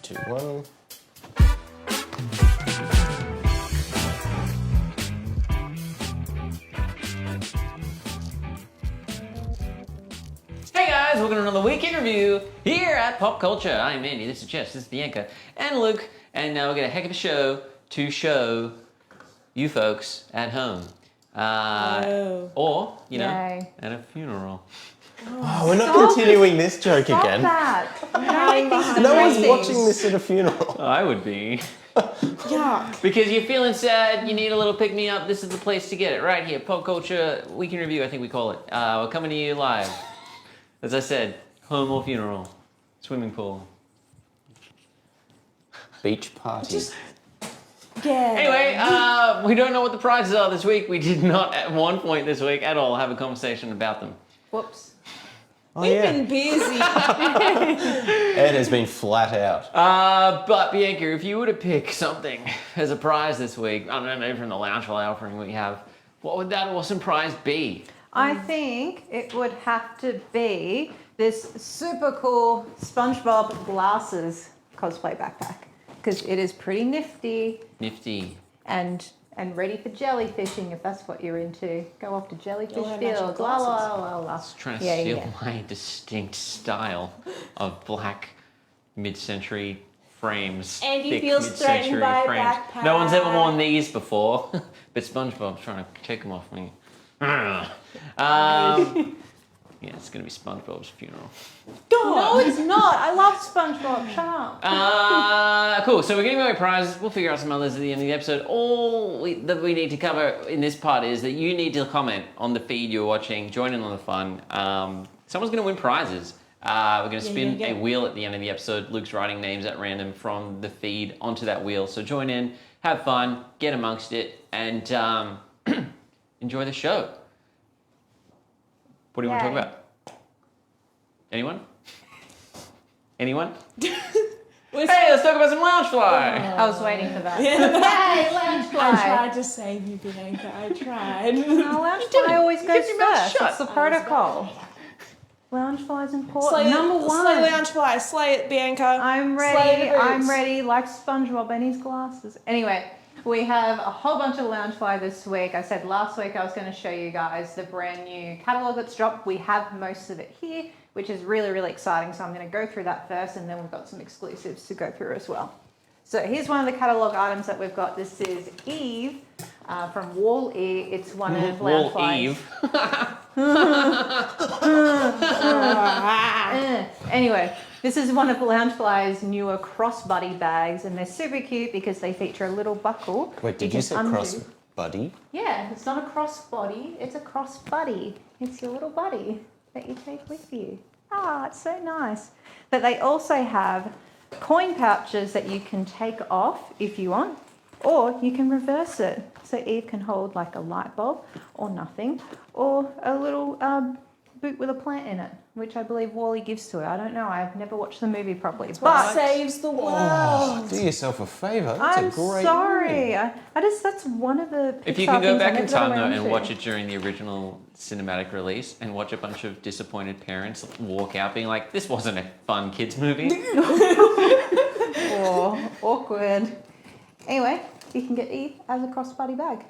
2, 1. Hey guys, welcome to another week interview here at Popcultcha. I'm Andy, this is Jess, this is Bianca, and Luke, and we've got a heck of a show to show you folks at home. Or, you know, Yay. at a funeral. Oh, we're not continuing this joke again. No one's watching this at a funeral. I would be. Yuck. Because you're feeling sad, you need a little pick-me-up, this is the place to get it, right here, Popcultcha Week in Review, I think we call it. We're coming to you live. As I said, home or funeral, swimming pool. Beach party. Yeah. Anyway, we don't know what the prizes are this week. We did not at one point this week at all have a conversation about them. Whoops. Oh, We've yeah. been busy. Ed has been flat out. But Bianca, if you were to pick something as a prize this week, I don't know, from the Loungefly offering we have, what would that awesome prize be? I think it would have to be this super cool SpongeBob glasses cosplay backpack because it is pretty nifty Nifty. and ready for jellyfishing if that's what you're into. Go off to jellyfish You'll have natural fields. La la glasses. la la. It's trying to steal my distinct style of black mid-century frames. Andy thick feels mid-century threatened by a frames. backpack. No one's ever worn these before, but SpongeBob's trying to take them off me. Yeah, it's gonna be SpongeBob's funeral. No, it's not. I love SpongeBob. Shut up. Cool. So we're giving away prizes. We'll figure out some others at the end of the episode. All that we need to cover in this part is that you need to comment on the feed you're watching, join in on the fun. Someone's going to win prizes. We're going to spin a wheel at the end of the episode. Luke's writing names at random from the feed onto that wheel. So join in, have fun, get amongst it, and enjoy the show. What do you want to talk about? Anyone? Anyone? Hey, let's talk about some Loungefly. I was waiting for that. Yay, Loungefly. I tried to save you, Bianca. I tried. No, Loungefly always goes your mouth first. shut. It's the protocol. Loungefly is important. Slay Number it, one. Slay Loungefly. Slay it, Bianca. I'm Slay ready. the boots. I'm ready. Like SpongeBob and his glasses. Anyway, we have a whole bunch of Loungefly this week. I said last week I was going to show you guys the brand new catalog that's dropped. We have most of it here, which is really, really exciting. So I'm going to go through that first, and then we've got some exclusives to go through as well. So here's one of the catalog items that we've got. This is Eve from Wall-E. It's one of Wall Loungefly's. Eve. Anyway, this is one of Loungefly's newer crossbody bags, and they're super cute because they feature a little buckle. Wait, did you can say undo. crossbody? Yeah, it's not a crossbody, it's a crossbuddy. It's your little buddy that you take with you. Ah, it's so nice. But they also have coin pouches that you can take off if you want, or you can reverse it. So Eve can hold like a light bulb or nothing, or a little boot with a plant in it, which I believe Wall-E gives to it. I don't know. I've never watched the movie properly. What But saves the world. Oh, do yourself a favour. That's I'm a great sorry. movie. I just, that's one of the If you Pixar can go things I back in never got time though around and to. watch it during the original cinematic release and watch a bunch of disappointed parents walk out being like, this wasn't a fun kids movie. Oh, awkward. Anyway, you can get Eve as a crossbody bag.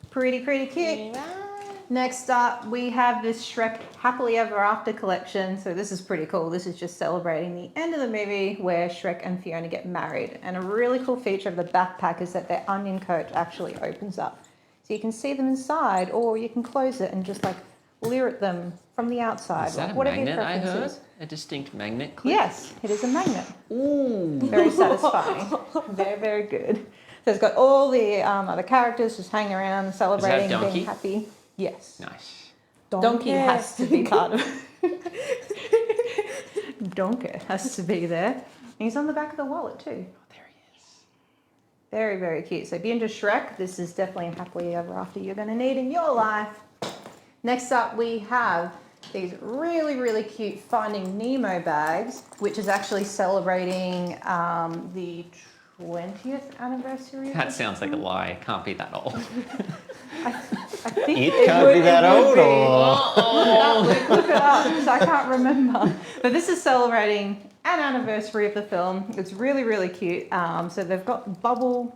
Pretty cute. Next up, we have this Shrek Happily Ever After collection. So this is pretty cool. This is just celebrating the end of the movie where Shrek and Fiona get married. And a really cool feature of the backpack is that their onion coat actually opens up. So you can see them inside, or you can close it and just like leer at them from the outside. Is that like, a whatever your magnet I preference heard? is. A distinct magnet clip? Yes, it is a magnet. Ooh. Very satisfying. Very good. So it's got all the other characters just hanging around, celebrating, Donkey? being happy. Yes. Nice. Donkey has to be part of it. Donkey has to be there. And he's on the back of the wallet too. Oh, there he is. Very cute. So if you're into Shrek, this is definitely a happily ever after you're going to need in your life. Next up, we have these really cute Finding Nemo bags, which is actually celebrating the 20th anniversary. of That the sounds like a lie. It can't be that old. I think It can't be that old, or... Look it up, because I can't remember. But this is celebrating and anniversary of the film. It's really, really cute. So they've got bubble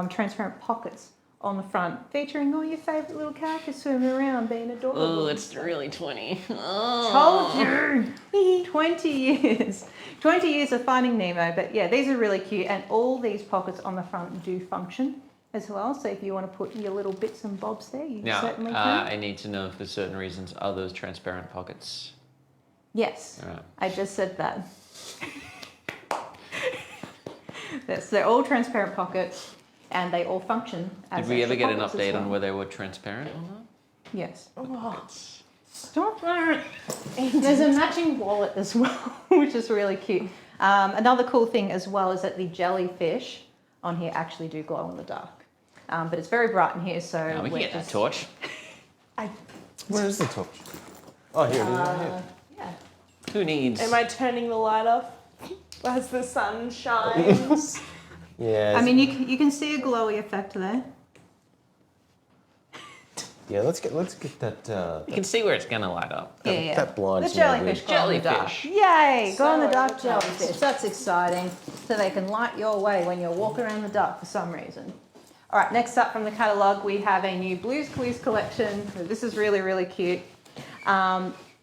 transparent pockets on the front, featuring all your favourite little characters swimming around, being adorable. Oh, it's really 20. Told you! 20 years. 20 years of Finding Nemo. But yeah, these are really cute, and all these pockets on the front do function as well. So if you want to put your little bits and bobs there, you Now, certainly can. I need to know for certain reasons, are those transparent pockets? Yes, All right. I just said that. Yes, they're all transparent pockets, and they all function as Did we ever extra get an pockets as update well. on whether they were transparent or not? Yes. Oh, Stop that. There's a matching wallet as well, which is really cute. Another cool thing as well is that the jellyfish on here actually do glow in the dark. But it's very bright in here, so No, we can we're get that just- torch. Where is the torch? Oh, here it is right here. Yeah. Who needs? am I turning the light off as the sun shines? Yeah. I mean, you can see a glowy effect there. yeah. Let's get that. You can see where it's gonna light up. Yeah. that blinds The me a jellyfish bit. glow in the dark. Jellyfish. Yay! Glow in the So dark advertised. jellyfish. That's exciting. So they can light your way when you're walking around the dark for some reason. All right, next up from the catalogue, we have a new Blues Clues collection. So this is really, really cute.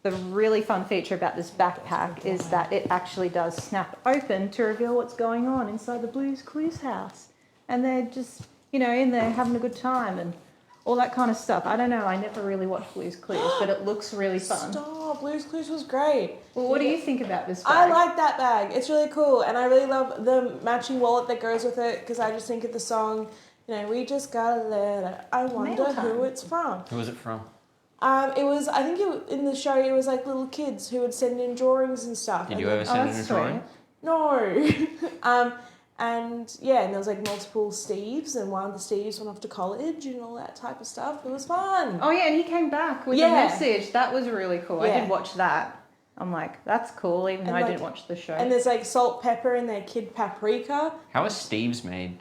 The really fun feature about this backpack is that it actually does snap open to reveal what's going on inside the Blues Clues house. And they're just, in there having a good time and all that kind of stuff. I don't know, I never really watched Blues Clues, but it looks really fun. Stop, Blue's Clues was great. Well, what do you think about this bag? I like that bag. It's really cool, and I really love the matching wallet that goes with it because I just think of the song, we just got a letter. I wonder Mail who time. it's from. Who was it from? It was, I think in the show, it was like little kids who would send in drawings and stuff. Did and you then- ever send in a that's drawing? sweet. No. And yeah, and there was like multiple Steves, and one of the Steves went off to college and all that type of stuff. It was fun. Oh yeah, and he came back with a Yeah. message. That was really cool. I Yeah. did watch that. I'm like, that's cool, even though And I like- didn't watch the show. And there's like salt, pepper, and their kid paprika. How is Steve's made?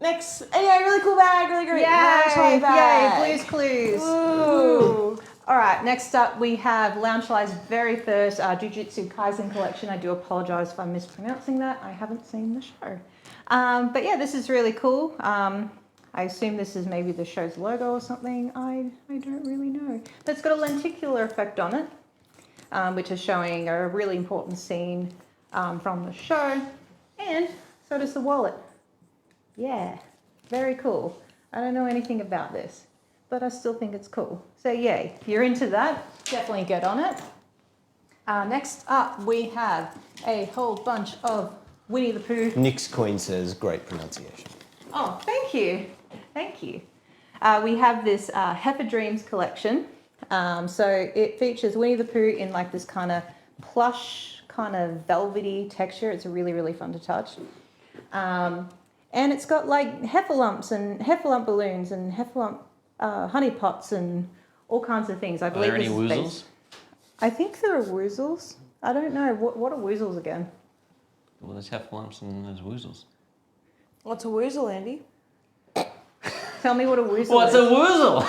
Next, anyway, really cool bag, really great. Loungefly Yay! bag. Yay! Blues Clues. Ooh. All right, next up we have Loungefly's very first JiuJitsu Kaizen collection. I do apologise if I'm mispronouncing that. I haven't seen the show. But yeah, this is really cool. I assume this is maybe the show's logo or something. I don't really know. But it's got a lenticular effect on it, which is showing a really important scene from the show. And so does the wallet. Yeah, very cool. I don't know anything about this, but I still think it's cool. So yay, if you're into that, definitely get on it. Next up, we have a whole bunch of Winnie the Pooh. Nick's Queen says great pronunciation. Oh, thank you. Thank you. We have this Heifer Dreams collection. So it features Winnie the Pooh in like this kind of plush, kind of velvety texture. It's really, really fun to touch. And it's got like heffalumps and heffalump balloons and heffalump honey pots and all kinds of things. I Are believe there any this is woozles? based- I think there are woozles. I don't know. What are woozles again? Well, there's heffalumps and there's woozles. What's a woozle, Andy? Tell me what a woozle What's is. a woozle?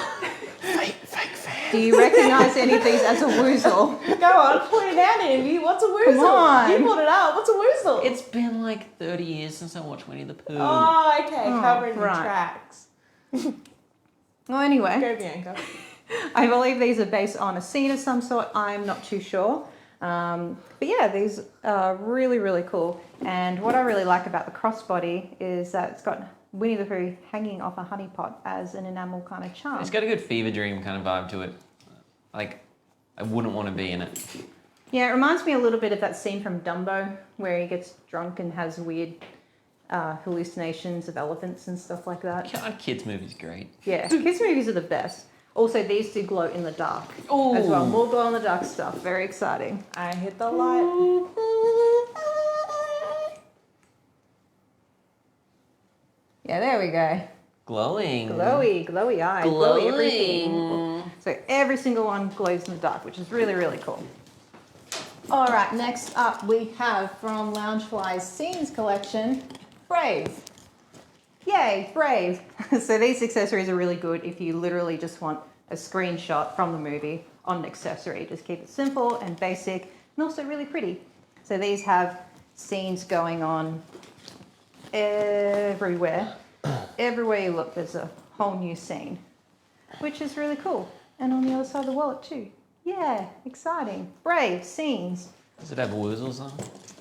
Fake fan. Do you recognise any of these as a woozle? Go on, point it out, Andy. What's a woozle? Come on. You brought it up. What's a woozle? It's been like 30 years since I watched Winnie the Pooh. Oh, okay. Oh, Covering the right. tracks. Well, anyway. Go, Bianca. I believe these are based on a scene of some sort. I'm not too sure. But yeah, these are really, really cool. And what I really like about the crossbody is that it's got Winnie the Pooh hanging off a honey pot as an enamel kind of charm. It's got a good fever dream kind of vibe to it. Like, I wouldn't want to be in it. Yeah, it reminds me a little bit of that scene from Dumbo where he gets drunk and has weird hallucinations of elephants and stuff like that. God, kids' movies great. Yeah, kids' movies are the best. Also, these do glow in the dark Ooh. as well. More glow in the dark stuff. Very exciting. I hit the light. Yeah, there we go. Glowing. Glowy eyes, glowy everything. So every single one glows in the dark, which is really, really cool. All right, next up we have from Loungefly's Scenes collection, Brave. Yay, Brave. So these accessories are really good if you literally just want a screenshot from the movie on an accessory. Just keep it simple and basic. and also really pretty. So these have scenes going on everywhere. Everywhere you look, there's a whole new scene, which is really cool. And on the other side of the wallet too. Yeah, exciting. Brave scenes. Does it have woozles on?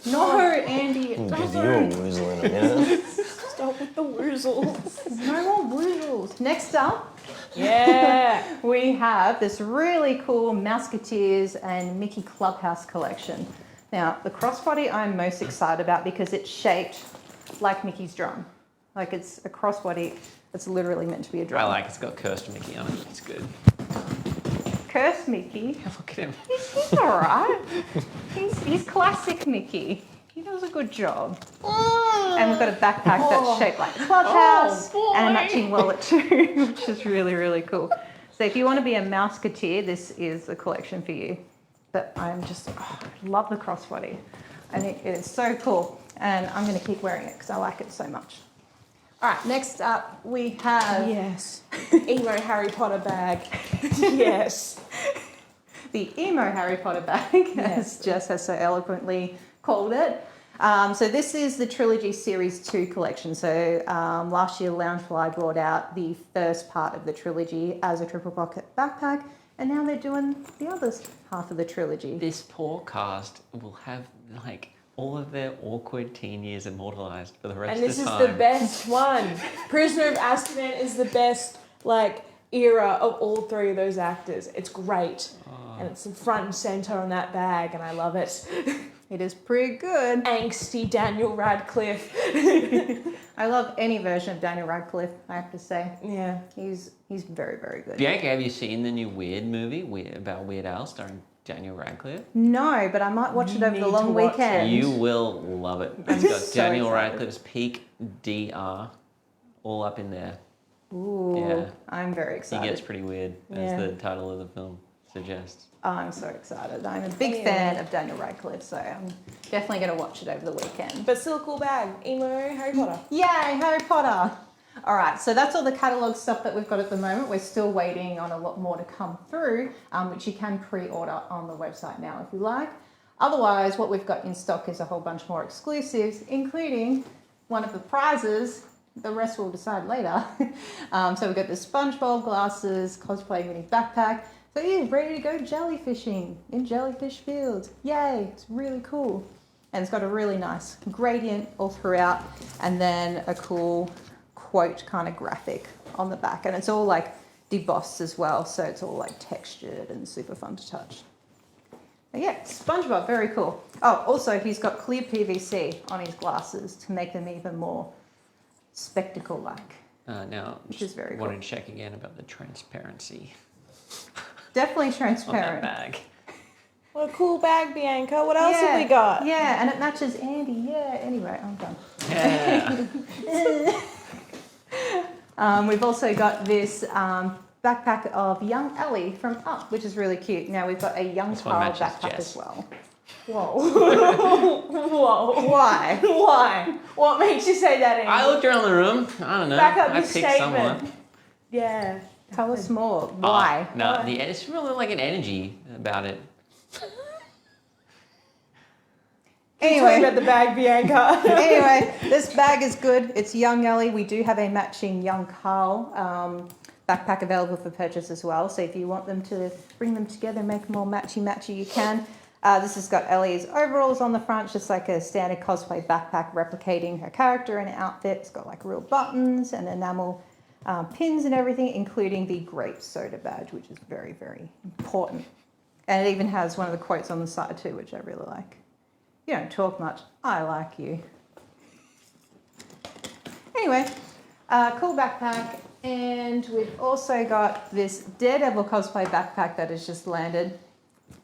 No, Andy, it Give you a doesn't. woozle in a minute. Stop with the woozles. No more woozles. Next up, Yeah. we have this really cool Musketeers and Mickey Clubhouse collection. Now, the crossbody I'm most excited about because it's shaped like Mickey's drum. Like it's a crossbody that's literally meant to be a drum. I like it's got cursed Mickey on it. It's good. Cursed Mickey. Look at him. He's alright. He's classic Mickey. He does a good job. And we've got a backpack that's shaped like a clubhouse and a matching wallet too, which is really, really cool. So if you want to be a Musketeer, this is the collection for you. But I love the crossbody. I think it is so cool. And I'm going to keep wearing it because I like it so much. All right, next up we have... Yes. EMO Harry Potter bag. Yes. The EMO Harry Potter bag, as Jess has so eloquently called it. So this is the Trilogy Series 2 collection. So last year Loungefly brought out the first part of the trilogy as a triple pocket backpack, and now they're doing the other half of the trilogy. This poor cast will have like all of their awkward teen years immortalized for the rest And this of the is time. the best one. Prisoner of Azkaban is the best, like, era of all three of those actors. It's great. And it's front and center on that bag, and I love it. It is pretty good. Angsty Daniel Radcliffe. I love any version of Daniel Radcliffe, I have to say. Yeah. He's very, very good. Bianca, have you seen the new Weird movie about Weird Al starring Daniel Radcliffe? No, but I might watch it over the need long to watch weekend. You will love it. I'm It's got so Daniel excited. Radcliffe's peak DR all up in there. Ooh, Yeah. I'm very He excited. gets pretty weird, Yeah. as the title of the film suggests. I'm so excited. I'm a big fan of Daniel Radcliffe, so I'm definitely going to watch it over the weekend. But still a cool bag. EMO Harry Potter. Yay, Harry Potter! All right, so that's all the catalogue stuff that we've got at the moment. We're still waiting on a lot more to come through, which you can pre-order on the website now if you like. Otherwise, what we've got in stock is a whole bunch more exclusives, including one of the prizes. The rest we'll decide later. So we've got the SpongeBob glasses, Cosplay mini backpack. So yeah, ready to go jellyfishing in Jellyfish Fields. Yay, it's really cool. And it's got a really nice gradient all throughout, and then a cool quote kind of graphic on the back. And it's all like debossed as well, so it's all like textured and super fun to touch. But yeah, SpongeBob, very cool. Oh, also he's got clear PVC on his glasses to make them even more spectacle-like. Now, Which is very wanted cool. to check again about the transparency Definitely on that transparent. bag. What a cool bag, Bianca. What else have we got? Yeah, and it matches Andy. Yeah, anyway, I'm done. Yeah. We've also got this backpack of young Ellie from Up, which is really cute. Now we've got a young This one Carl matches backpack Jess. as well. Whoa. Whoa. Why? Why? What makes you say that, Andy? I looked around the room. I don't know. Back up I your picked statement. someone. Yeah. Tell us more. Why? No, Why? it's really like an energy about it. Talking Anyway, about the bag, Bianca. anyway, this bag is good. It's young Ellie. We do have a matching young Carl backpack available for purchase as well. So if you want them to bring them together and make them all matchy, you can. This has got Ellie's overalls on the front, just like a standard cosplay backpack replicating her character and outfit. It's got like real buttons and enamel pins and everything, including the grape soda badge, which is very, very important. And it even has one of the quotes on the side too, which I really like. You don't talk much. I like you. Anyway, cool backpack. And we've also got this Daredevil cosplay backpack that has just landed.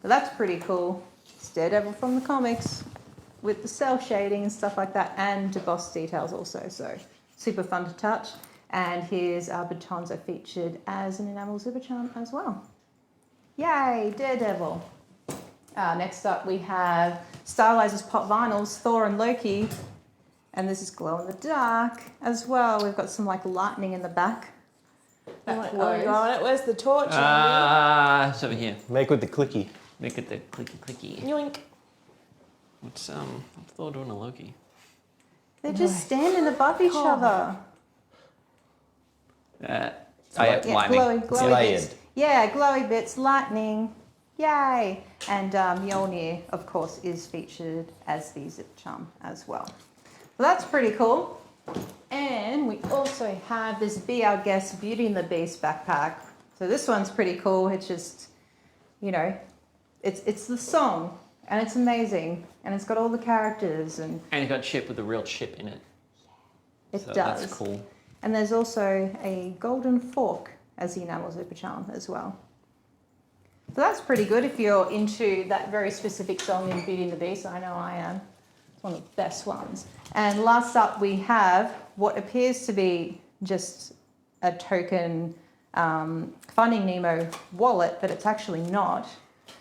So that's pretty cool. It's Daredevil from the comics with the cell shading and stuff like that, and debossed details also. So super fun to touch. And his batons are featured as an enamel zipper charm as well. Yay, Daredevil. Next up we have Stylize's Pop Vinyls, Thor and Loki. And this is glow in the dark as well. We've got some like lightning in the back. That glows. Where's the torch, Andy? It's over here. Make with the clicky. Make it the clicky clicky. Yoink. What's Thor doing to Loki? They're just standing above each other. Lightning. Glowy layered. bits. Yeah, glowy bits, lightning. Yay! And Mjolnir, of course, is featured as the zip charm as well. So that's pretty cool. And we also have this Be Our Guest Beauty and the Beast backpack. So this one's pretty cool. It's just, you know, it's the song, and it's amazing, and it's got all the characters, and it's got chip with a real chip in it. it So does. That's cool. And there's also a golden fork as the enamel zipper charm as well. So that's pretty good if you're into that very specific song in Beauty and the Beast. I know I am. It's one of the best ones. And last up we have what appears to be just a token Finding Nemo wallet, but it's actually not,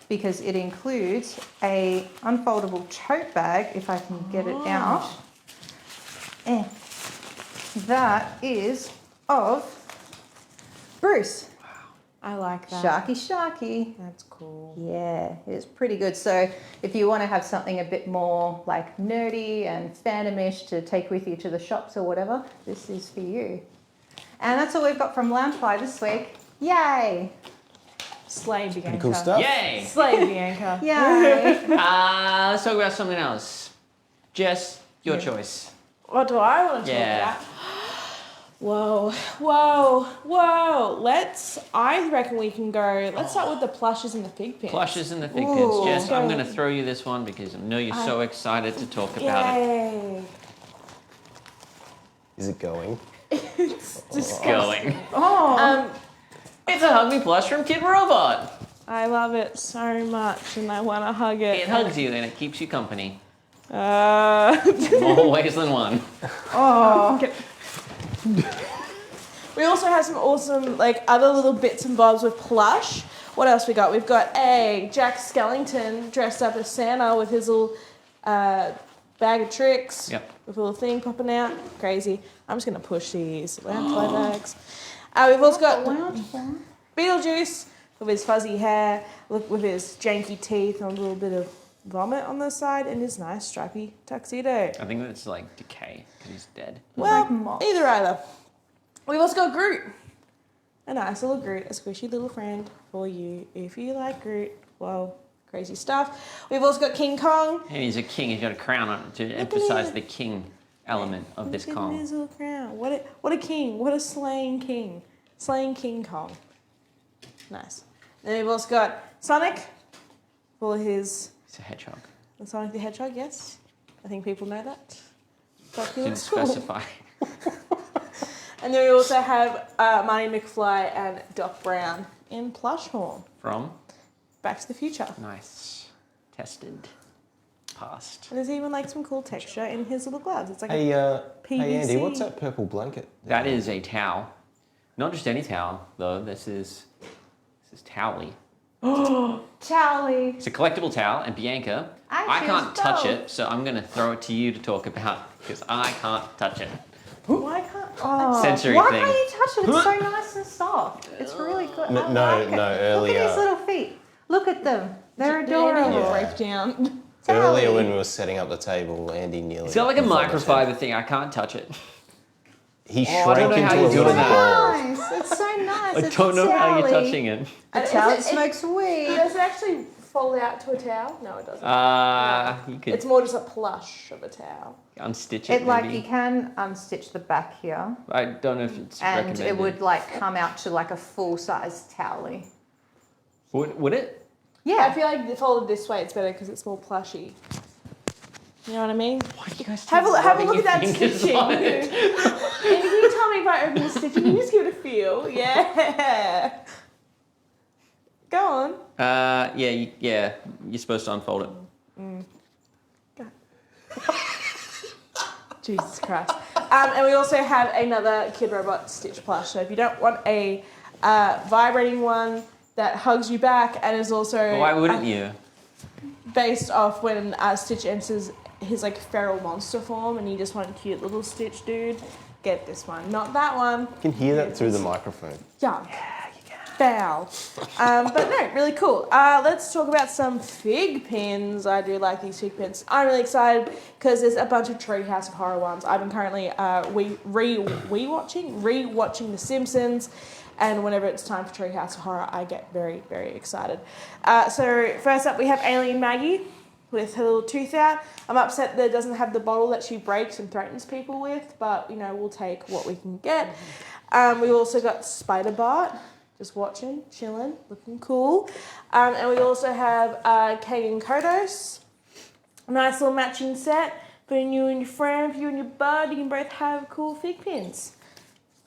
because it includes a unfoldable tote bag, if I can get it out. And that is of Bruce. I like that. Sharky. That's cool. Yeah, it is pretty good. So if you want to have something a bit more like nerdy and fandomish to take with you to the shops or whatever, this is for you. And that's all we've got from Loungefly this week. Yay! Slay Bianca. Pretty cool stuff. Yay! Slay Bianca. Yay! Let's talk about something else. Jess, your choice. What do I want to talk about? Whoa. I reckon we can go, let's start with the plushes and the fig pins. Plushes and the fig Ooh. pins. Jess, I'm going to throw you this one because I know you're so excited to talk about it. Yay. Is it going? It's disgusting. Going. Oh! It's a Hug Me plush from Kid Robot. I love it so much and I want to hug it. It hugs you and it keeps you company. Uh, More ways than one. Oh! We also have some awesome, like, other little bits and bobs with plush. What else we got? We've got a Jack Skellington dressed up as Santa with his little bag of tricks. Yep. With a little thing popping out. Crazy. I'm just going to push these Loungefly bags. We've also got Beetlejuice with his fuzzy hair, with his janky teeth and a little bit of vomit on the side, and his nice stripy tuxedo. I think that's like decay because he's dead. Well, moth. either. We've also got Groot. A nice little Groot, a squishy little friend for you if you like Groot. Well, crazy stuff. We've also got King Kong. And he's a king. He's got a crown on it to emphasize the king element of this Look at Kong. his little crown. What a king. What a slaying king. Slaying King Kong. Nice. Then we've also got Sonic for his... He's a hedgehog. Sonic the Hedgehog, yes. I think people know that. But he Didn't looks cool. specify. And then we also have Marty McFly and Doc Brown in plush form. From? Back to the Future. Nice. Tested. Passed. And there's even like some cool texture in his little gloves. It's like Hey, a hey Andy, what's that purple blanket? That is a towel. Not just any towel, though. This is Towelly. Charlie! It's a collectible towel, and Bianca, I I can't choose touch both. it, so I'm going to throw it to you to talk about because I can't touch it. Why can't Sensory Why thing. can't you touch it? It's so nice and soft. It's really good. I like it. earlier. Look at his little feet. Look at them. They're the Andy adorable. will Yeah. break down? Earlier Charlie. when we were setting up the table, Andy nearly... It's got like a vomited. microfiber thing. I can't touch it. He I shrank don't know how into a you're little doing that. ball. Nice. It's so nice. I It's don't know how you're Charlie. touching it. The towel smokes weed. Does it actually fold out to a towel? No, it doesn't. You could It's more just a plush of a towel. unstitch it, It like maybe. you can unstitch the back here, I don't know if it's and recommended. it would like come out to like a full size towelly. Would it? I Yeah. feel like if folded this way, it's better because it's more plushy. You know what I mean? Why do you guys Have a look rubbing at that your fingers stitching. on And it? can you tell me if I open the stitching? Can you just give it a feel? Yeah. Go on. Yeah, you're supposed to unfold it. Jesus Christ. And we also have another Kid Robot Stitch plush. So if you don't want a vibrating one that hugs you back and is also Well, why wouldn't you? based off when Stitch enters his like feral monster form and you just want a cute little Stitch dude, get this one. Not that one. You can hear that through the microphone. Yeah. foul. But no, really cool. Let's talk about some fig pins. I do like these fig pins. I'm really excited because there's a bunch of Treehouse of Horror ones. I've been currently rewatching The Simpsons, and whenever it's time for Treehouse of Horror, I get very, very excited. So first up, we have Alien Maggie with her little tooth out. I'm upset that it doesn't have the bottle that she breaks and threatens people with, but, you know, we'll take what we can get. We've also got Spider-Bart, just watching, chilling, looking cool. And we also have Kay and Kodos. A nice little matching set for you and your friend, for you and your bud. You can both have cool fig pins.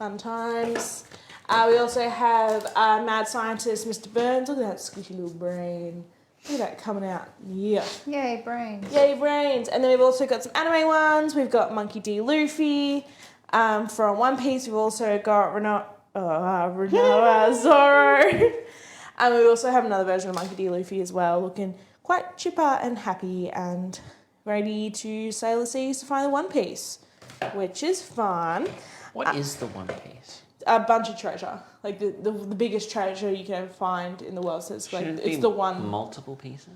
Fun times. We also have Mad Scientist Mr. Burns. Look at that squishy little brain. Look at that coming out. Yeah. Yay, brains. Yay, brains. And then we've also got some anime ones. We've got Monkey D. Luffy. From One Piece, we've also got Renoa Zoro. And we also have another version of Monkey D. Luffy as well, looking quite chipper and happy and ready to sail the seas to find the One Piece, which is fun. What is the One Piece? A bunch of treasure, like the biggest treasure you can ever find in the world. So it's like it's the one. Multiple pieces.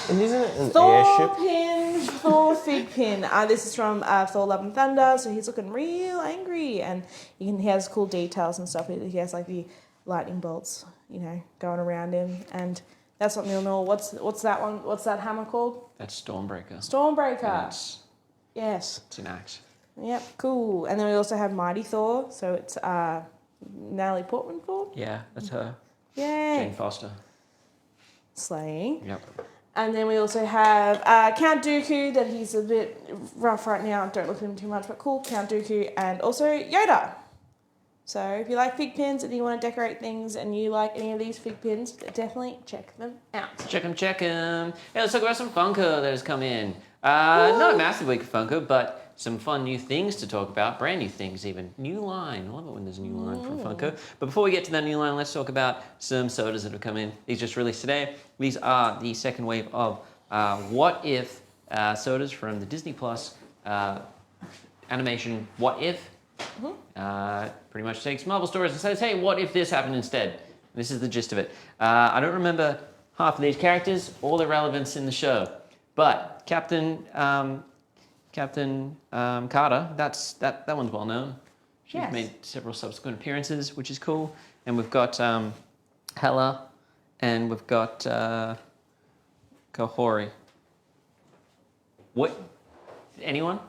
And isn't it an Thor airship? pin, Thor fig pin. This is from Thor: Love and Thunder. So he's looking real angry, and he has cool details and stuff. He has like the lightning bolts, you know, going around him, and that's what Mjolnir. What's that one? What's that hammer called? That's Stormbreaker. Stormbreaker. It's Yes. an axe. Yep. Cool. And then we also have Mighty Thor. So it's Natalie Portman Thor. Yeah, that's her. Yay. Jane Foster. Slaying. Yep. And then we also have Count Dooku, that he's a bit rough right now. Don't look at him too much, but cool. Count Dooku. And also Yoda. So if you like fig pins and you want to decorate things and you like any of these fig pins, definitely check them out. Check them. Hey, let's talk about some Funko that has come in. Not a massive week of Funko, but some fun new things to talk about. Brand new things even. New line. I love it when there's a new line from Funko. But before we get to that new line, let's talk about some sodas that have come in. These just released today. These are the second wave of What If sodas from the Disney Plus animation What If. Pretty much takes Marvel stories and says, hey, what if this happened instead? And this is the gist of it. I don't remember half of these characters or their relevance in the show, but Captain Carter, that one's well known. She's made several subsequent appearances, which is cool. And we've got Hela, and we've got Kahori. What? Anyone?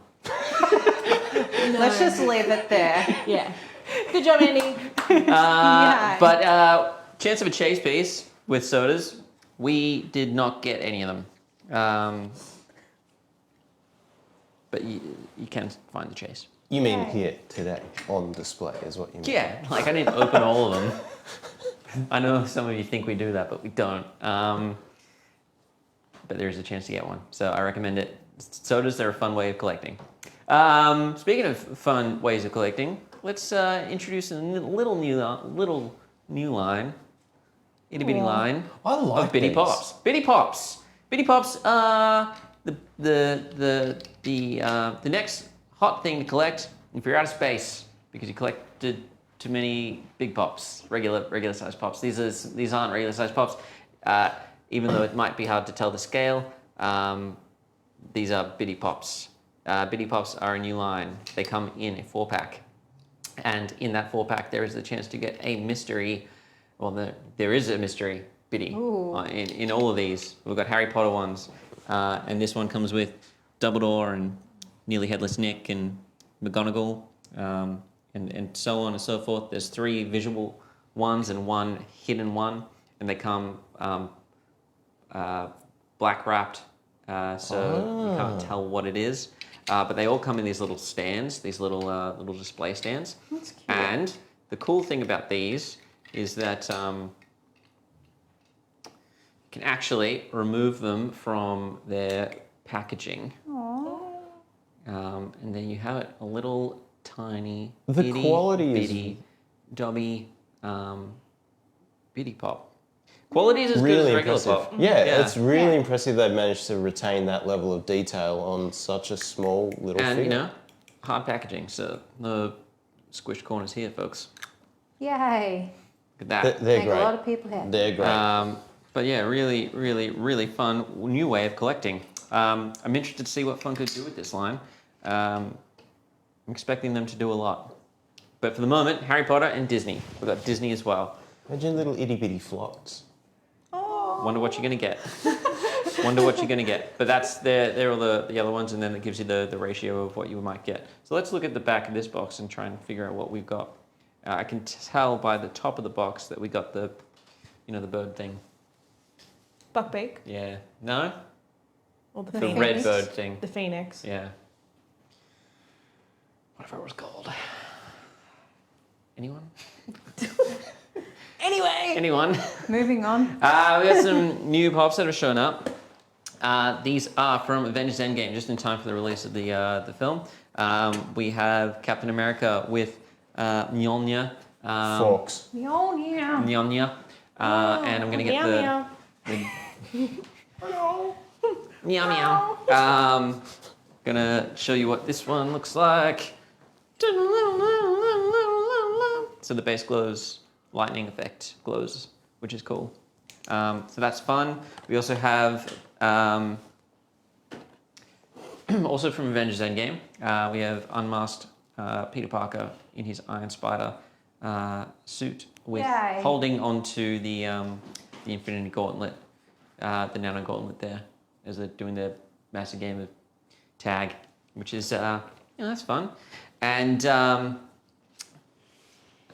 Let's just leave it there. Yeah. Good job, Andy. But chance of a chase piece with sodas, we did not get any of them. But you can find the chase. You mean here today on display is what you mean? Yeah, like I didn't open all of them. I know some of you think we do that, but we don't. But there's a chance to get one, so I recommend it. Sodas, they're a fun way of collecting. Speaking of fun ways of collecting, let's introduce a little new line, itty bitty line I like of Bitty these. Pops. Bitty Pops. Bitty Pops. The next hot thing to collect if you're out of space because you collected too many big pops, regular size pops. These aren't regular size pops, even though it might be hard to tell the scale. These are Bitty Pops. Bitty Pops are a new line. They come in a 4-pack. And in that 4-pack, there is a chance to get a mystery. Well, there is a mystery Bitty in all of these. We've got Harry Potter ones. And this one comes with Dumbledore and Nearly Headless Nick and McGonagall and so on and so forth. There's 3 visual ones and 1 hidden one. And they come black wrapped. So you can't tell what it is. But they all come in these little stands, these little display stands. That's cute. And the cool thing about these is that you can actually remove them from their packaging. And then you have it a little tiny, The itty, quality is bitty, dobby, Bitty Pop. Quality is as really good as regular impressive. pop. Yeah, it's really impressive they've managed to retain that level of detail on such a small little And, figure. you know, hard packaging, so no squished corners here, folks. Yay. Look at that. They're Make great. a lot of people happy. They're great. But yeah, really, really, really fun new way of collecting. I'm interested to see what Funko do with this line. I'm expecting them to do a lot. But for the moment, Harry Potter and Disney. We've got Disney as well. Imagine little itty bitty flots. Oh. Wonder what you're gonna get. Wonder what you're gonna get. But they're all the yellow ones, and then it gives you the ratio of what you might get. So let's look at the back of this box and try and figure out what we've got. I can tell by the top of the box that we got the bird thing. Buckbeak. Yeah. No? Or the The phoenix. red bird thing. The phoenix. Yeah. What if it was gold? Anyone? Anyway. Anyone? Moving on. We got some new pops that have shown up. These are from Avengers Endgame, just in time for the release of the film. We have Captain America with Mjolnir. Forks. Mjolnir. And I'm going to get Meow, Meow meow. Gonna show you what this one looks like. So the base glows, lightning effect glows, which is cool. So that's fun. We also have, also from Avengers Endgame, we have unmasked Peter Parker in his Iron Spider suit with Yay. holding onto the Infinity Gauntlet, the Nano Gauntlet there, as they're doing their massive game of tag, which is, that's fun. And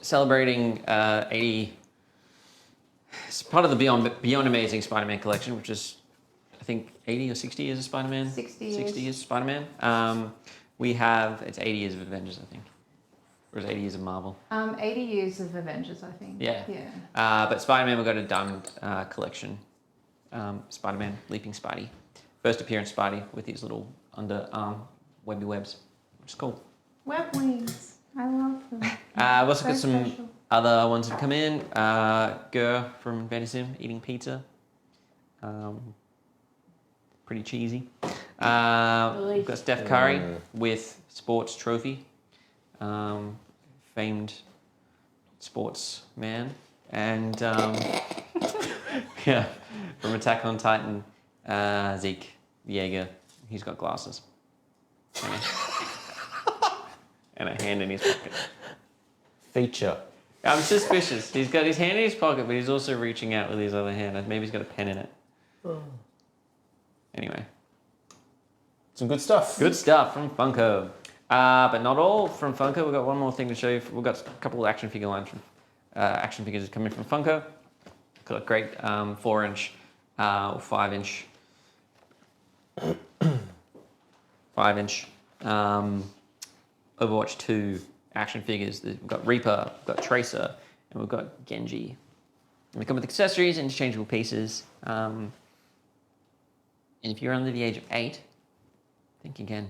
celebrating 80, it's part of the Beyond Amazing Spider-Man collection, which is, I think, 80 or 60 years of Spider-Man? 60 years. 60 years of Spider-Man. We have, it's 80 years of Avengers, I think. Or is it 80 years of Marvel? 80 years of Avengers, I think. Yeah. Yeah. But Spider-Man, we've got a diamond collection. Spider-Man, Leaping Spidey. First appearance Spidey with these little underarm webby webs, which is cool. Web wings. I love them. We've also got So some special. other ones that have come in. Gur from Sim eating pizza. Pretty cheesy. We've got Steph Curry with sports trophy. Famed sportsman. And yeah, from Attack on Titan, Zeke Yeager. He's got glasses. And a hand in his pocket. Feature. I'm suspicious. He's got his hand in his pocket, but he's also reaching out with his other hand. Maybe he's got a pen in it. Anyway. Some good stuff. Good stuff from Funko. But not all from Funko. We've got one more thing to show you. We've got a couple of action figure lines from action figures coming from Funko. Got a great 4-inch or 5-inch 5-inch Overwatch 2 action figures. We've got Reaper, we've got Tracer, and we've got Genji. And they come with accessories, interchangeable pieces. And if you're under the age of 8, think again.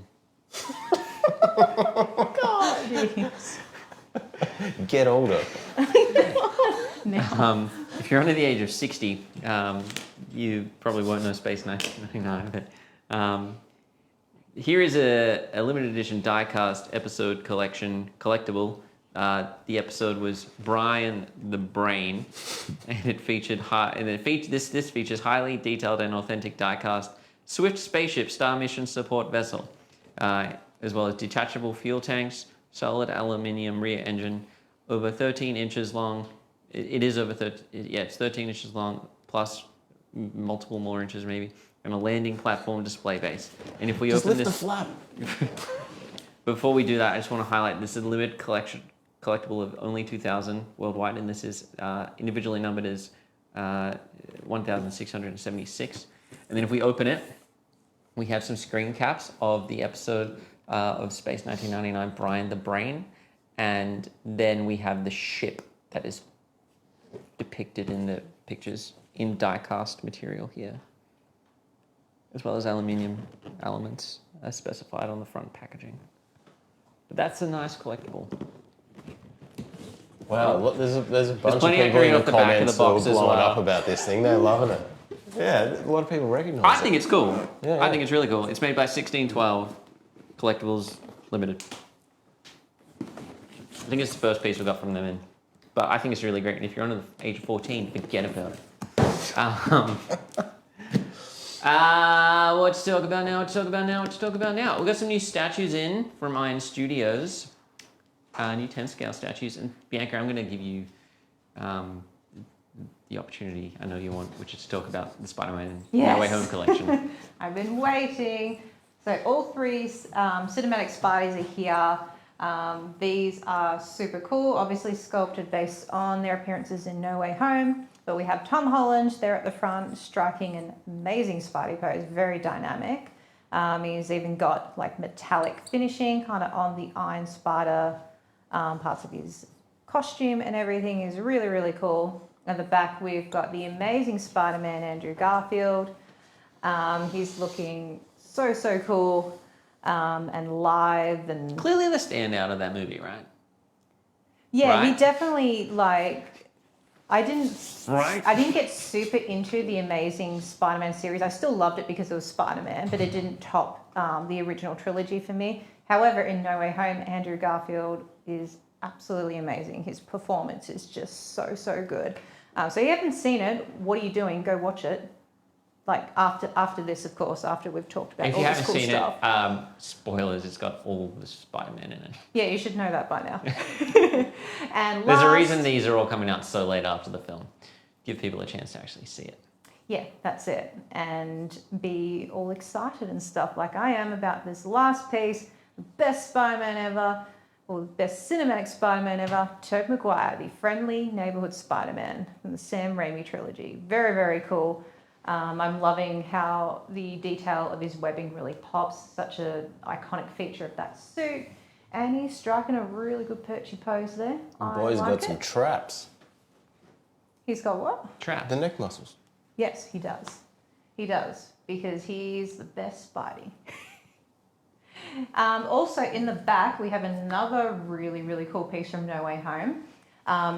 Get older. If you're under the age of 60, you probably won't know Space 1999. But here is a limited edition die-cast episode collection collectible. The episode was Brian the Brain, and it featured this features highly detailed and authentic die-cast Swift spaceship star mission support vessel, as well as detachable fuel tanks, solid aluminium rear engine, over 13 inches long. It's 13 inches long, plus multiple more inches maybe, and a landing platform display base. And if we Just open lift this, the flap. before we do that, I just want to highlight this is a limited collectible of only 2,000 worldwide, and this is individually numbered as 1,676. And then if we open it, we have some screen caps of the episode of Space 1999, Brian the Brain, and then we have the ship that is depicted in the pictures in die-cast material here, as well as aluminium elements as specified on the front packaging. But that's a nice collectible. Wow, look, there's a bunch of plenty of people green in the off the back of comments the that are box as blowing well. up about this thing. They're loving it. Yeah, a lot of people recognise I it. think it's cool. Yeah, I think it's really cool. It's made by 1612 Collectibles Limited. I think it's the first piece we got from them in. but I think it's really great. And if you're under the age of 14, forget about it. What to talk about now? We've got some new statues in from Iron Studios. New 10 scale statues. And Bianca, I'm going to give you the opportunity, I know you want, which is to talk about the SpiderMan No Way Home collection. I've been waiting. So all 3 cinematic Spiders are here. These are super cool, obviously sculpted based on their appearances in No Way Home. But we have Tom Holland there at the front, striking an amazing Spidey pose, very dynamic. He's even got like metallic finishing kind of on the Iron Spider parts of his costume, and everything is really, really cool. At the back, we've got the amazing Spider-Man, Andrew Garfield. He's looking so cool and live and... Clearly the standout of that movie, right? Yeah, right? He definitely, like... I didn't get super into the Amazing Spider-Man series. I still loved it because it was Spider-Man, but it didn't top the original trilogy for me. However, in No Way Home, Andrew Garfield is absolutely amazing. His performance is just so good. So if you haven't seen it, what are you doing? Go watch it. Like after this, of course, after we've talked about all this cool stuff. If you haven't seen it, spoilers, it's got all the Spider-Man in it. Yeah, you should know that by now. And there's a reason these are all coming out so late after the film. Give people a chance to actually see it. Yeah, that's it. And be all excited and stuff like I am about this last piece, the best Spider-Man ever, or the best cinematic Spider-Man ever, Tobey Maguire, the friendly neighborhood Spider-Man from the Sam Raimi trilogy. Very cool. I'm loving how the detail of his webbing really pops, such an iconic feature of that suit. And he's striking a really good perchy pose there. The boy's got some traps. He's got what? Traps. The neck muscles. Yes, he does. He does, because he's the best Spidey. Also, in the back, we have another really cool piece from No Way Home.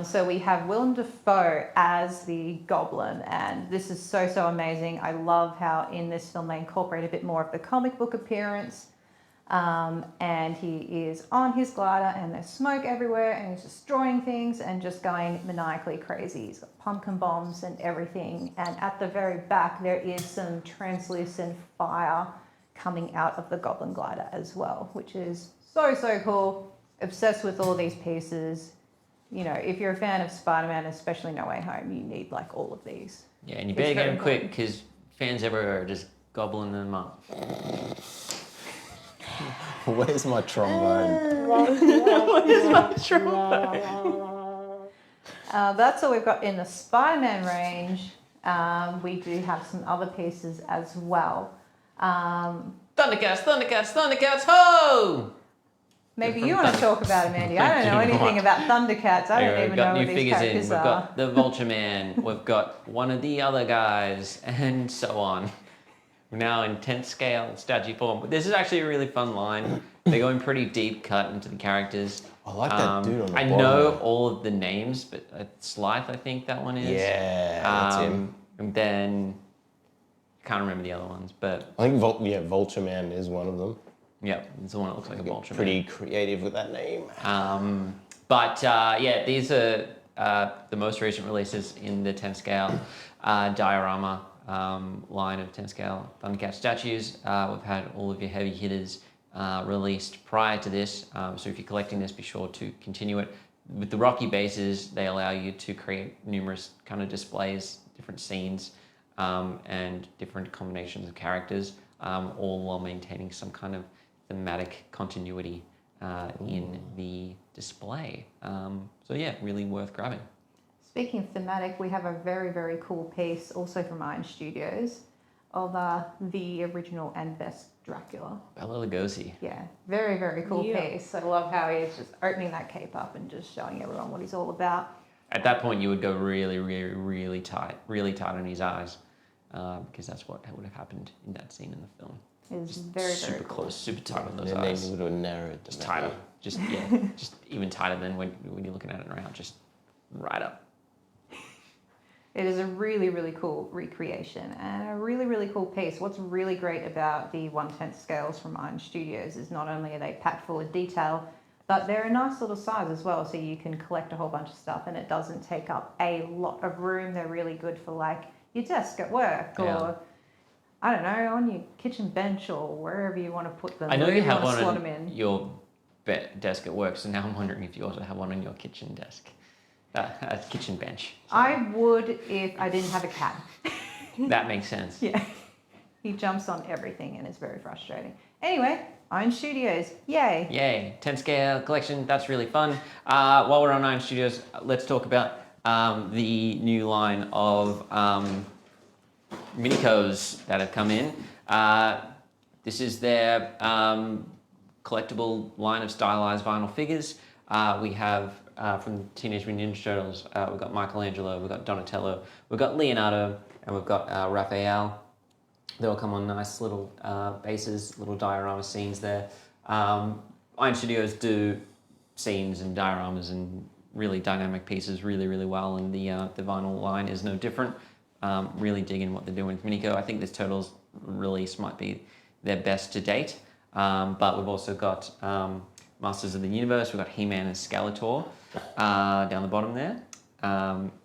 So we have Willem Dafoe as the Goblin, and this is so amazing. I love how in this film they incorporate a bit more of the comic book appearance. And he is on his glider and there's smoke everywhere and he's destroying things and just going maniacally crazy. He's got pumpkin bombs and everything. And at the very back, there is some translucent fire coming out of the Goblin glider as well, which is so cool. Obsessed with all these pieces. You know, if you're a fan of Spider-Man, especially No Way Home, you need like all of these. Yeah, and you better get them quick because fans everywhere are just gobbling them up. Where's my trombone? Where's my trombone? That's all we've got in the Spider-Man range. We do have some other pieces as well. Thundercats, ho! Maybe you want to talk about them, Andy. I don't know anything about Thundercats. I don't even know what these characters are. We've got the Vulture Man, we've got one of the other guys, and so on. We're now in 10th scale statue form. But this is actually a really fun line. They're going pretty deep cut into the characters. I like that dude on the bottom. I know all of the names, but Slythe, I think that one is. Yeah, that's him. And then, I can't remember the other ones, but... I think Vulture Man is one of them. Yeah, it's the one that looks like a Vulture Man. Pretty creative with that name. Yeah, these are the most recent releases in the 10 scale diorama line of 10 scale Thundercat statues. We've had all of your heavy hitters released prior to this. So if you're collecting this, be sure to continue it. With the Rocky bases, they allow you to create numerous kind of displays, different scenes, and different combinations of characters, all while maintaining some kind of thematic continuity in the display. So yeah, really worth grabbing. Speaking of thematic, we have a very cool piece also from Iron Studios of the original and best Dracula. Bela Lugosi. Yeah, very cool piece. I love how he's just opening that cape up and just showing everyone what he's all about. At that point, you would go really tight on his eyes, because that's what would have happened in that scene in the film. It's very super cool. close, super tight on those and eyes. then you would have narrowed them. Just tighter, just even tighter than when you're looking at it around, just right up. It is a really cool recreation and a really cool piece. What's really great about the 1/10 scales from Iron Studios is not only are they packed full of detail, But they're a nice little size as well, so you can collect a whole bunch of stuff and it doesn't take up a lot of room. They're really good for like your desk at work or I don't know, on your kitchen bench or wherever you want to put them. I know you have one slot on them in. your desk at work, so now I'm wondering if you also have one on your kitchen desk, kitchen bench. I would if I didn't have a cat. That makes sense. Yeah. He jumps on everything and is very frustrating. Anyway, Iron Studios. Yay. Yay. 10 scale collection. That's really fun. While we're on Iron Studios, let's talk about the new line of Minicos that have come in. This is their collectible line of stylized vinyl figures. We have from Teenage Mutant Ninja Turtles, we've got Michelangelo, we've got Donatello, we've got Leonardo, and we've got Raphael. They all come on nice little bases, little diorama scenes there. Iron Studios do scenes and dioramas and really dynamic pieces really, really well, and the vinyl line is no different. Really digging what they're doing with Minico. I think this Turtles release might be their best to date, but we've also got Masters of the Universe, we've got He-Man and Skeletor down the bottom there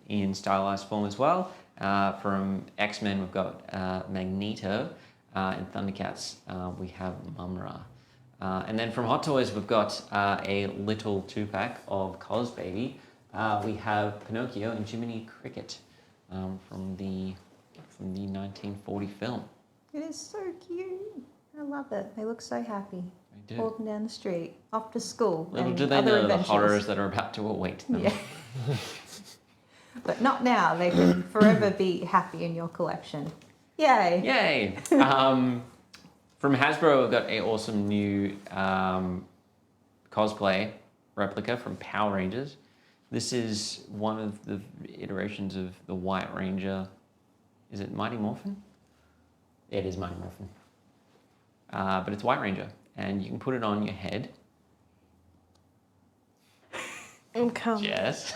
in stylized form as well. From X-Men, we've got Magneto, and Thundercats, we have Mumra. And then from Hot Toys, we've got a little 2-pack of Cosbaby. We have Pinocchio and Jiminy Cricket from the 1940 film. It is so cute. I love it. They look so happy. They do. Walking down the street, off to school. Little and do they other know adventures. the horrors that are about to await them. Yeah. But not now. They can forever be happy in your collection. Yay. Yay! From Hasbro, we've got an awesome new cosplay replica from Power Rangers. This is one of the iterations of the White Ranger. Is it Mighty Morphin? It is Mighty Morphin. But it's White Ranger, and you can put it on your head. Come. Yes.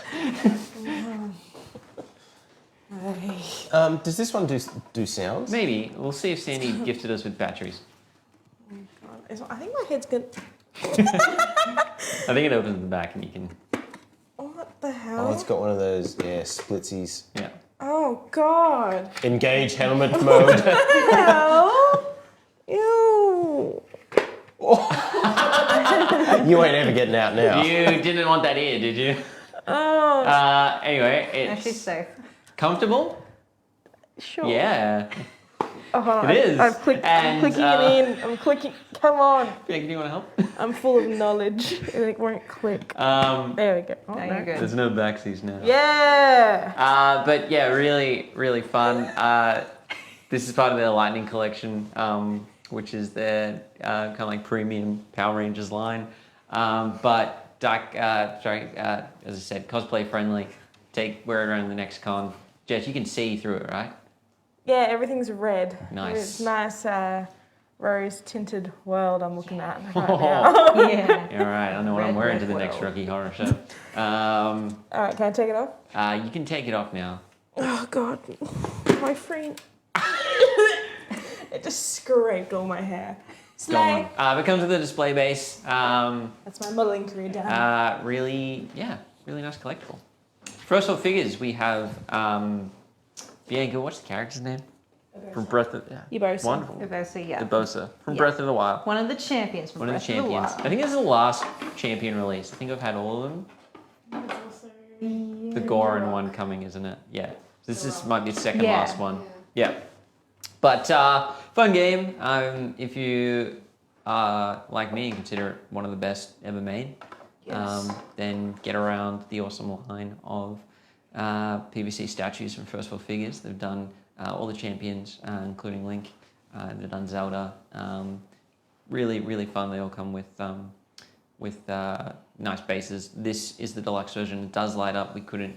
Does this one do sounds? Maybe. We'll see if Sandy gifted us with batteries. I think my head's good. I think it opens at the back and you can... What the hell? Oh, it's got one of those, splitsies. Yeah. Oh, God. Engage helmet mode. Hell? Ew. You ain't ever getting out now. You didn't want that ear, did you? Oh. Anyway, No, it's she's safe. comfortable. Sure. Yeah. It is. I'm clicking it in. I'm clicking. Come on. Greg, do you want to help? I'm full of knowledge. It won't click. There we go. Oh, No, you're good. There's no backsies now. Yeah. But yeah, really, really fun. This is part of their Lightning collection, which is their kind of like premium Power Rangers line. But as I said, cosplay friendly. Wear it around the next con. Jess, you can see through it, right? Yeah, everything's red. Nice. It's nice rose tinted world I'm looking at right now. Yeah. All right, I know what I'm Red, wearing red to the next world. Rocky Horror Show. All right, can I take it off? You can take it off now. Oh, God. My friend. It just scraped all my hair. Go on. It comes with a display base. That's my modelling career done. Really nice collectible. First of all, figures, we have Bianca, what's the character's name? From Breath of... Urbosa. Wonderful. Urbosa, yeah. Urbosa, from Yeah. Breath of the Wild. One of the champions from One of the Breath of the champions. Wild. I think this is the last champion release. I think I've had all of them. The Goron one coming, isn't it? Yeah. This might be the second Yeah. last one. Yeah. But fun game. If you like me and consider it one of the best ever made, Yes. then get around the awesome line of PVC statues from First World Figures. They've done all the champions, including Link. They've done Zelda. Really, really fun. They all come with nice bases. This is the deluxe version. It does light up. We couldn't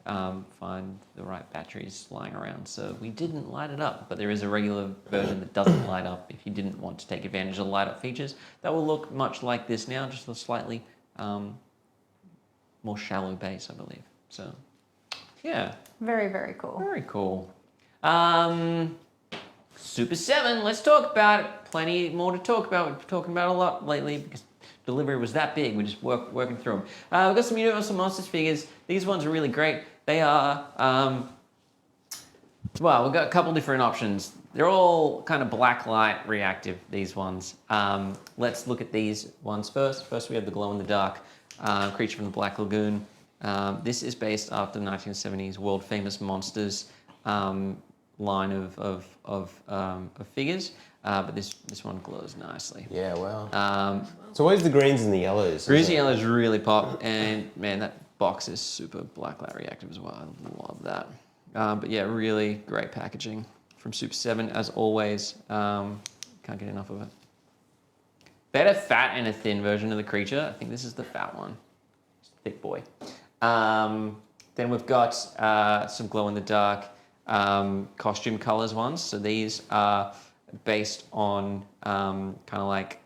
find the right batteries lying around, so we didn't light it up. But there is a regular version that doesn't light up if you didn't want to take advantage of the light up features. That will look much like this now, just a slightly more shallow base, I believe. So, yeah. Very, very cool. Very cool. Super 7, let's talk about it. Plenty more to talk about. We've been talking about it a lot lately because delivery was that big. We're just working through them. We've got some Universal Monsters figures. These ones are really great. They are, well, we've got a couple different options. They're all kind of black light reactive, these ones. Let's look at these ones first. First, we have the glow-in-the-dark creature from the Black Lagoon. This is based after the 1970s world famous monsters line of figures, but this one glows nicely. Yeah, wow. It's always the greens and the yellows. Greens and yellows really pop, and man, that box is super blacklight reactive as well. I love that. But yeah, really great packaging from Super 7 as always. Can't get enough of it. They had a fat and a thin version of the creature. I think this is the fat one. Thick boy. Then we've got some glow-in-the-dark costume colors ones. So these are based on kind of like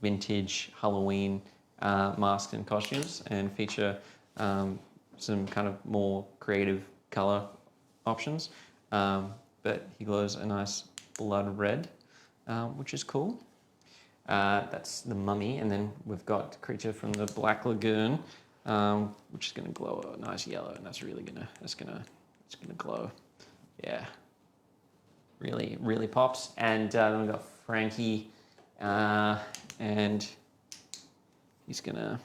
vintage Halloween masks and costumes, and feature some kind of more creative color options. But he glows a nice blood red, which is cool. That's the mummy, and then we've got the creature from the Black Lagoon, which is going to glow a nice yellow, and that's gonna glow. Yeah, really pops. And then we've got Frankie, and he's gonna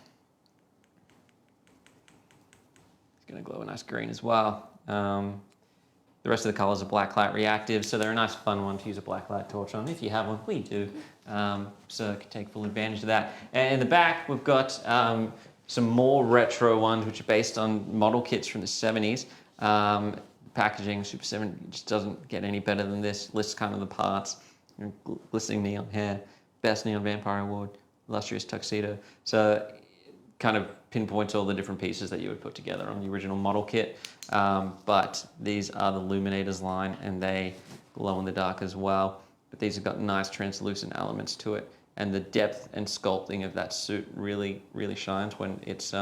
glow a nice green as well. The rest of the colors are blacklight reactive, so they're a nice fun one to use a blacklight torch on. If you have one, we do. So you can take full advantage of that. And in the back, we've got some more retro ones, which are based on model kits from the 70s. Packaging, Super 7 just doesn't get any better than this. Lists kind of the parts. Glistening neon hair, best neon vampire award, illustrious tuxedo. So kind of pinpoints all the different pieces that you would put together on the original model kit. But these are the Luminators line, and they glow in the dark as well. But these have got nice translucent elements to it, and the depth and sculpting of that suit really shines when it's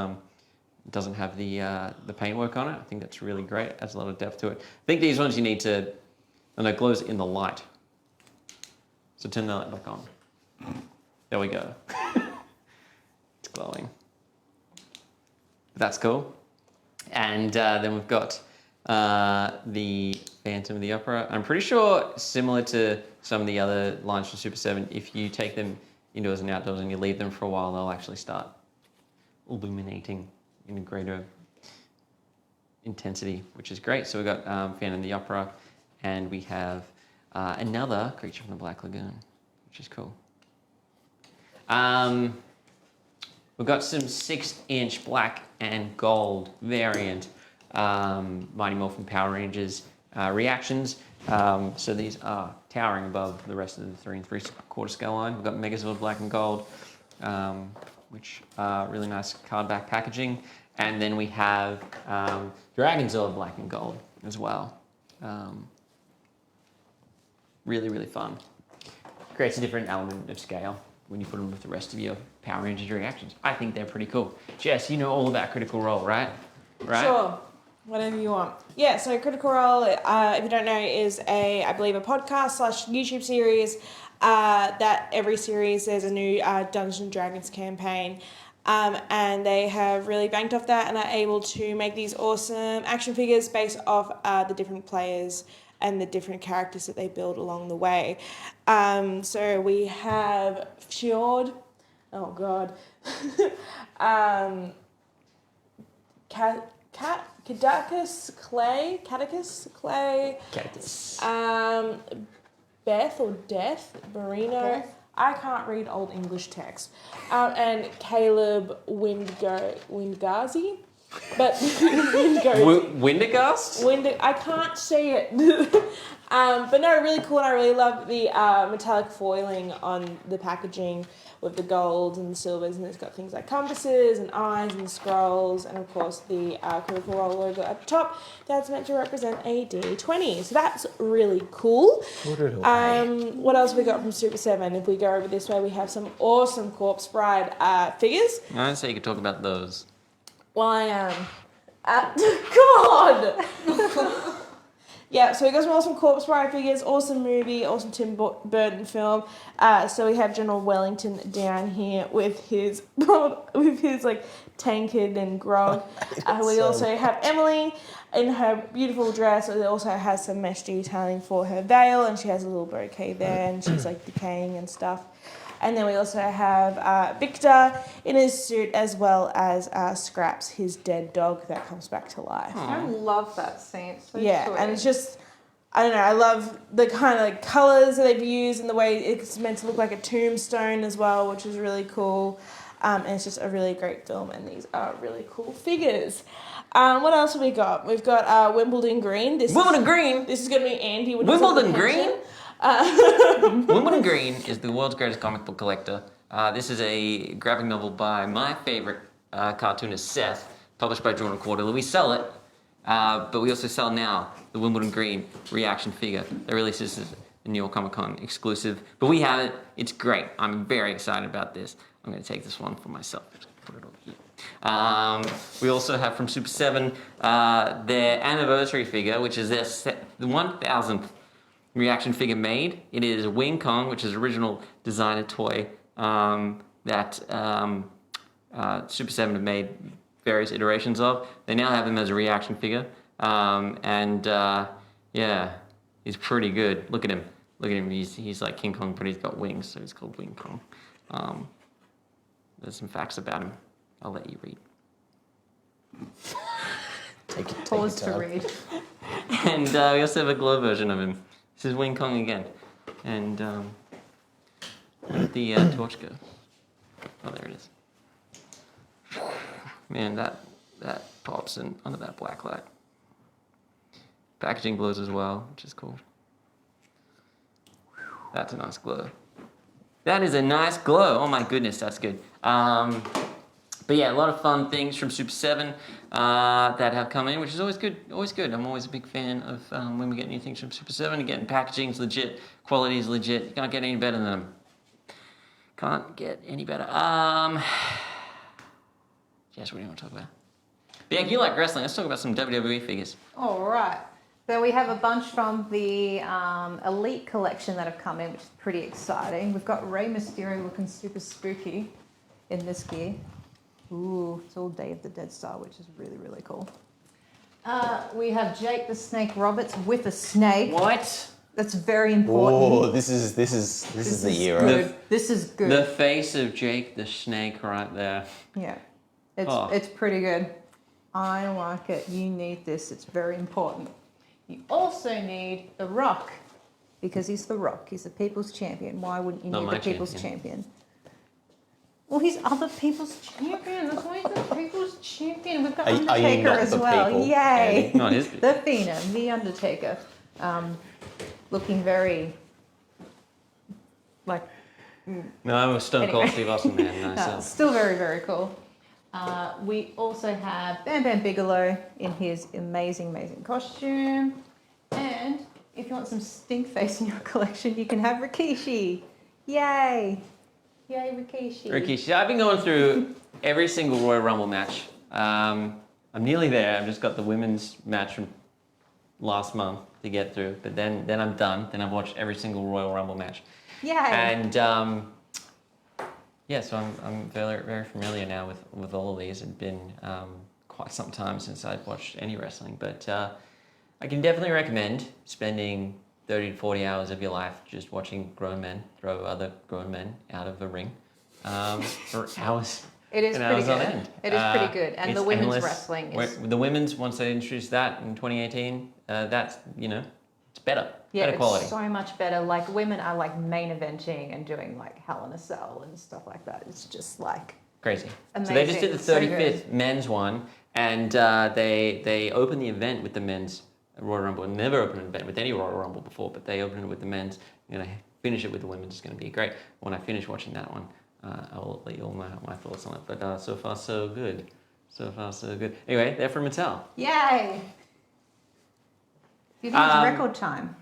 doesn't have the paintwork on it. I think that's really great. Adds a lot of depth to it. I think these ones you need to, and it glows in the light. So turn the light back on. There we go. It's glowing. That's cool. And then we've got the Phantom of the Opera. I'm pretty sure, similar to some of the other lines from Super 7, if you take them indoors and outdoors and you leave them for a while, they'll actually start illuminating in a greater intensity, which is great. So we've got Phantom of the Opera, and we have another creature from the Black Lagoon, which is cool. We've got some 6-inch black and gold variant Mighty Morphin Power Rangers reactions. So these are towering above the rest of the 3 3/4 scale line. We've got Megazord black and gold, which are really nice card back packaging. And then we have Dragonzord black and gold as well. Really fun. Creates a different element of scale when you put them with the rest of your Power Rangers reactions. I think they're pretty cool. Jess, you know all about Critical Role, right? Sure. Whatever you want. Yeah, so Critical Role, if you don't know, is I believe a podcast / YouTube series that every series there's a new Dungeons & Dragons campaign. And they have really banked off that and are able to make these awesome action figures based off the different players and the different characters that they build along the way. So we have Fjord. Oh, God. Catechus Clay. Beth or Death. Marino. Okay. I can't read old English text. And Caleb Windgazi. But Windergast? I can't say it. But no, really cool, and I really love the metallic foiling on the packaging with the golds and the silvers, and it's got things like compasses and eyes and scrolls, and of course the Critical Role logo at the top. That's meant to represent a D20, so that's really cool. What else we got from Super 7? If we go over this way, we have some awesome Corpse Bride figures. I didn't say you could talk about those. Well, I am. Come on! Yeah, so we got some awesome Corpse Bride figures, awesome movie, awesome Tim Burton film. So we have General Wellington down here with his like tankard and grog. We also have Emily in her beautiful dress. It also has some mesh detailing for her veil, and she has a little bouquet there, and she's like decaying and stuff. And then we also have Victor in his suit, as well as Scraps, his dead dog that comes back to life. I love that scene. It's so sweet. And it's just, I don't know, I love the kind of like colours that they've used and the way it's meant to look like a tombstone as well, which is really cool. And it's just a really great film, and these are really cool figures. What else have we got? We've got Wimbledon Green. Wimbledon Green? This is going to be Andy. Wimbledon Green? Wimbledon Green is the world's greatest comic book collector. This is a graphic novel by my favorite cartoonist, Seth, published by Jordan Quarterly. We sell it, but we also sell now the Wimbledon Green reaction figure. They released this as a New York Comic Con exclusive, but we have it. It's great. I'm very excited about this. I'm going to take this one for myself. Just put it over here. We also have from Super 7 their anniversary figure, which is their the 1000th reaction figure made. It is Wing Kong, which is original designer toy that Super 7 have made various iterations of. They now have him as a reaction figure, yeah, he's pretty good. Look at him. Look at him. He's like King Kong, but he's got wings, so he's called Wing Kong. There's some facts about him. I'll let you read. Pause to read. And we also have a glow version of him. This is Wing Kong again. And where'd the torch go? Oh, there it is. Man, that pops in under that black light. Packaging glows as well, which is cool. That's a nice glow. That is a nice glow. Oh my goodness, that's good. But yeah, a lot of fun things from Super 7 that have come in, which is always good. Always good. I'm always a big fan of when we get new things from Super 7. Again, packaging's legit, quality's legit. You can't get any better than them. Can't get any better. Jess, what do you want to talk about? But yeah, you like wrestling. Let's talk about some WWE figures. All right. So we have a bunch from the Elite collection that have come in, which is pretty exciting. We've got Rey Mysterio looking super spooky in this gear. Ooh, it's all Day of the Dead style, which is really, really cool. We have Jake the Snake Roberts with a snake. What? That's very important. Oh, this is the year. Good. This is good. The face of Jake the Snake right there. Yeah, it's pretty good. I like it. You need this. It's very important. You also need The Rock, because he's The Rock. He's the people's champion. Why wouldn't you need the people's champion? Well, he's other people's champion. That's why he's the people's champion. We've got Undertaker as well. People, Yay! Not his The Phenom, the Undertaker, looking very like. No, I'm a Stone Cold Steve Austin man. No, still very, very cool. We also have Bam Bam Bigelow in his amazing, amazing costume. And if you want some stink face in your collection, you can have Rikishi. Yay! Yay, Rikishi. Rikishi. I've been going through every single Royal Rumble match. I'm nearly there. I've just got the women's match from last month to get through. But then I'm done. Then I've watched every single Royal Rumble match. Yay! And yeah, so I'm very, very familiar now with all of these. It's been quite some time since I've watched any wrestling, but I can definitely recommend spending 30 to 40 hours of your life just watching grown men throw other grown men out of a ring for hours. It is pretty good. End. It is pretty good. And the women's endless. wrestling is... The women's, once they introduced that in 2018, that's, it's better. Yeah, better quality. It's so much better. Like, women are like main eventing and doing like Hell in a Cell and stuff like that. It's just like crazy. amazing. So they just did the So 35th men's one, and they opened the event with the men's Royal Rumble. Never opened an event with any Royal Rumble before, but they opened it with the men's. I'm gonna finish it with the women's. It's gonna be great. When I finish watching that one, I will let you all know my thoughts on it. But so far so good. So far so good. Anyway, they're from Mattel. Yay! Do you think it's record time?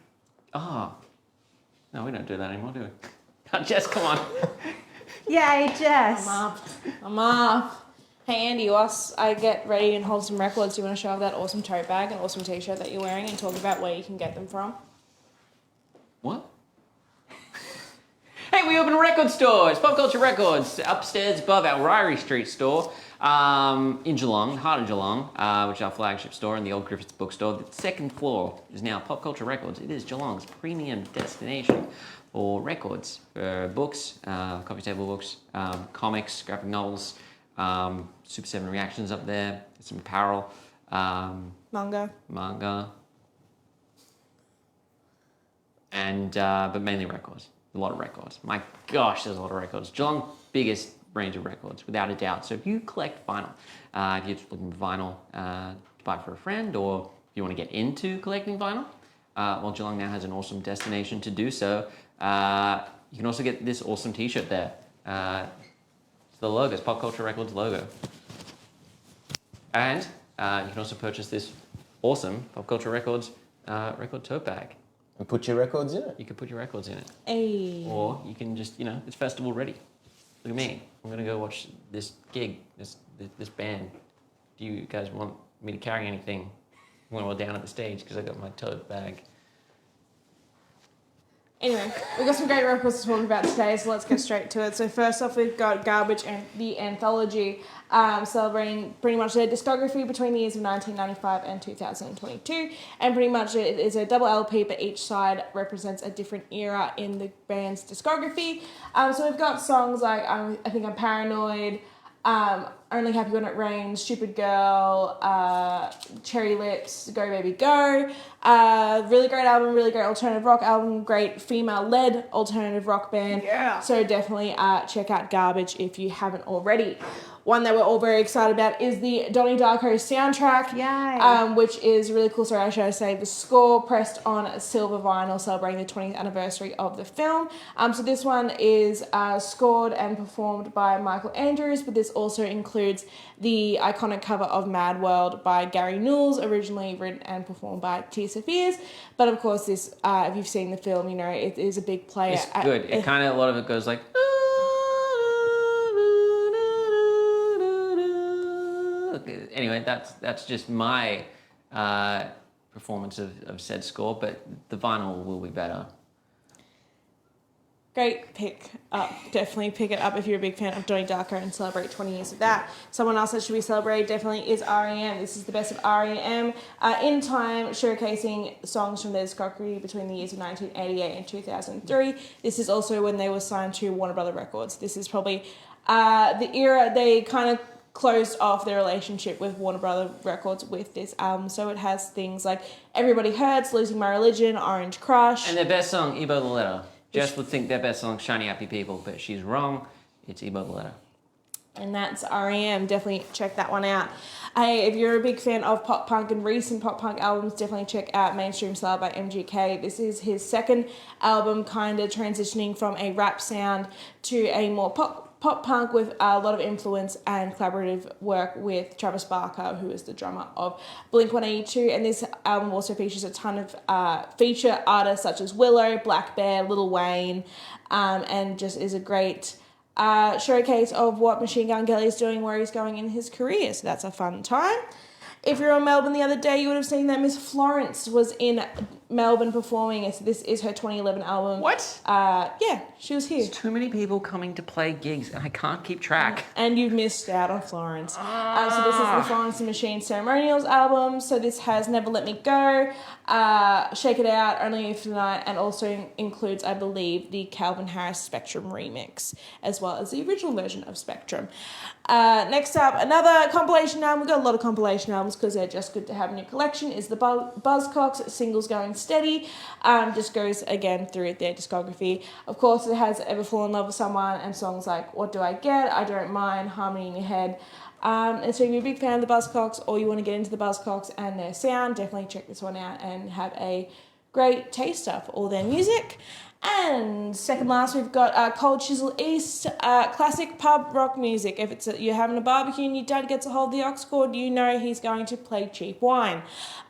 Oh, no, we don't do that anymore, do we? Jess, come on. Yay, Jess! I'm off. Hey Andy, whilst I get ready and hold some records, do you want to show off that awesome tote bag and awesome t-shirt that you're wearing and talk about where you can get them from? What? Hey, we opened a record store. It's Popcultcha Records, upstairs above our Ryrie Street store in Geelong, heart of Geelong, which is our flagship store, and the old Griffiths bookstore. The second floor is now Popcultcha Records. It is Geelong's premium destination for records, for books, coffee table books, comics, graphic novels, Super 7 reactions up there, some apparel, Manga. And but mainly records. A lot of records. My gosh, there's a lot of records. Geelong's biggest range of records, without a doubt. So if you collect vinyl, if you're just looking for vinyl to buy for a friend, or if you want to get into collecting vinyl, well, Geelong now has an awesome destination to do so. You can also get this awesome t-shirt there. It's the logo, it's Popcultcha Records logo. And you can also purchase this awesome Popcultcha Records record tote bag. And put your records in it. You can put your records in it. Hey. Or you can just, it's festival ready. Look at me. I'm going to go watch this gig, this band. Do you guys want me to carry anything when we're down at the stage? Because I got my tote bag. Anyway, we've got some great records to talk about today, so let's get straight to it. So first off, we've got Garbage and the Anthology, celebrating pretty much their discography between the years of 1995 and 2022. And pretty much it is a double LP, but each side represents a different era in the band's discography. So we've got songs like I Think I'm Paranoid, Only Happy When It Rains, Stupid Girl, Cherry Lips, Go Baby Go. Really great album, really great alternative rock album, great female-led alternative rock band. Yeah. So definitely check out Garbage if you haven't already. One that we're all very excited about is the Donnie Darko soundtrack, Yay. which is really cool. So I should say the score pressed on silver vinyl celebrating the 20th anniversary of the film. So this one is scored and performed by Michael Andrews, but this also includes the iconic cover of Mad World by Gary Nules, originally written and performed by Tia Safias. But of course, this, if you've seen the film, it is a big player. It's good. It kind of, a lot of it goes like... Anyway, that's just my performance of said score, but the vinyl will be better. Great pick up. Definitely pick it up if you're a big fan of Donnie Darko and celebrate 20 years of that. Someone else that should be celebrated definitely is R.E.M. This is the best of R.E.M. In time, showcasing songs from their discography between the years of 1988 and 2003. This is also when they were signed to Warner Brother Records. This is probably the era they kind of closed off their relationship with Warner Brother Records with this album. So it has things like Everybody Hurts, Losing My Religion, Orange Crush. And their best song, Ebo the Letter. Jess would think their best song, Shiny Happy People, but she's wrong. It's Ebo the Letter. And that's R.E.M. Definitely check that one out. Hey, if you're a big fan of pop punk and recent pop punk albums, definitely check out Mainstream Style by MGK. This is his second album, kind of transitioning from a rap sound to a more pop punk with a lot of influence and collaborative work with Travis Barker, who is the drummer of Blink-182. And this album also features a ton of feature artists such as Willow, Black Bear, Lil Wayne, and just is a great showcase of what Machine Gun Kelly is doing, where he's going in his career. So that's a fun time. If you're in Melbourne the other day, you would have seen that Miss Florence was in Melbourne performing. This is her 2011 album. What? Yeah, she was here. There's too many people coming to play gigs, and I can't keep track. And you've missed out on Florence. So this is the Florence and Machine Ceremonials album. So this has Never Let Me Go, Shake It Out, Only You for the Night, and also includes, I believe, the Calvin Harris Spectrum remix, as well as the original version of Spectrum. Next up, another compilation album. We've got a lot of compilation albums because they're just good to have in your collection. Is the Buzzcocks Singles Going Steady. Just goes again through their discography. Of course, it has Ever Fall in Love with Someone and songs like What Do I Get, I Don't Mind, Harmony in Your Head. And so if you're a big fan of the Buzzcocks or you want to get into the Buzzcocks and their sound, definitely check this one out and have a great taster for all their music. And second last, we've got Cold Chisel East, classic pub rock music. If you're having a barbecue and your dad gets a hold of the aux cord, you know he's going to play Cheap Wine.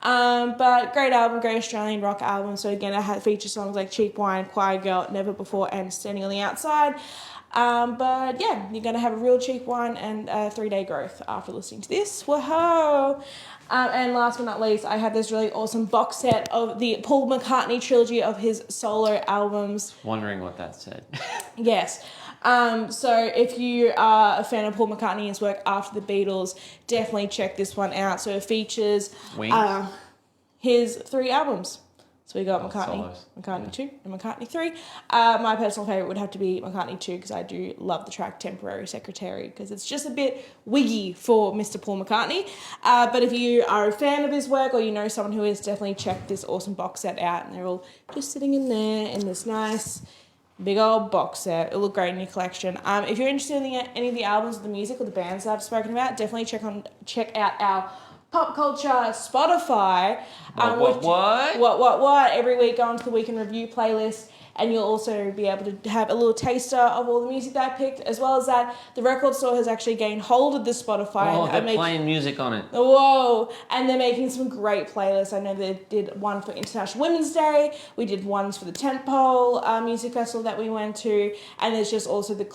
But great album, great Australian rock album. So again, it features songs like Cheap Wine, Choir Girl, Never Before, and Standing on the Outside. But yeah, you're going to have a real cheap one and a 3-day growth after listening to this. Whoa! And last but not least, I have this really awesome box set of the Paul McCartney trilogy of his solo albums. Wondering what that said. Yes. So if you are a fan of Paul McCartney's work after the Beatles, definitely check this one out. So it features his 3 albums. So we got McCartney 2 and McCartney 3. My personal favourite would have to be McCartney 2 because I do love the track Temporary Secretary because it's just a bit wiggy for Mr. Paul McCartney. But if you are a fan of his work or you know someone who is, definitely check this awesome box set out. And they're all just sitting in there in this nice big old box set. It'll look great in your collection. If you're interested in any of the albums or the music or the bands that I've spoken about, definitely check out our Popcultcha Spotify. What? Every week go onto the Week in Review playlist and you'll also be able to have a little taster of all the music that I picked. As well as that, the record store has actually gained hold of the Spotify. Oh, they're playing music on it. Whoa! And they're making some great playlists. I know they did one for International Women's Day. We did ones for the Tentpole Music Festival that we went to. And there's just also the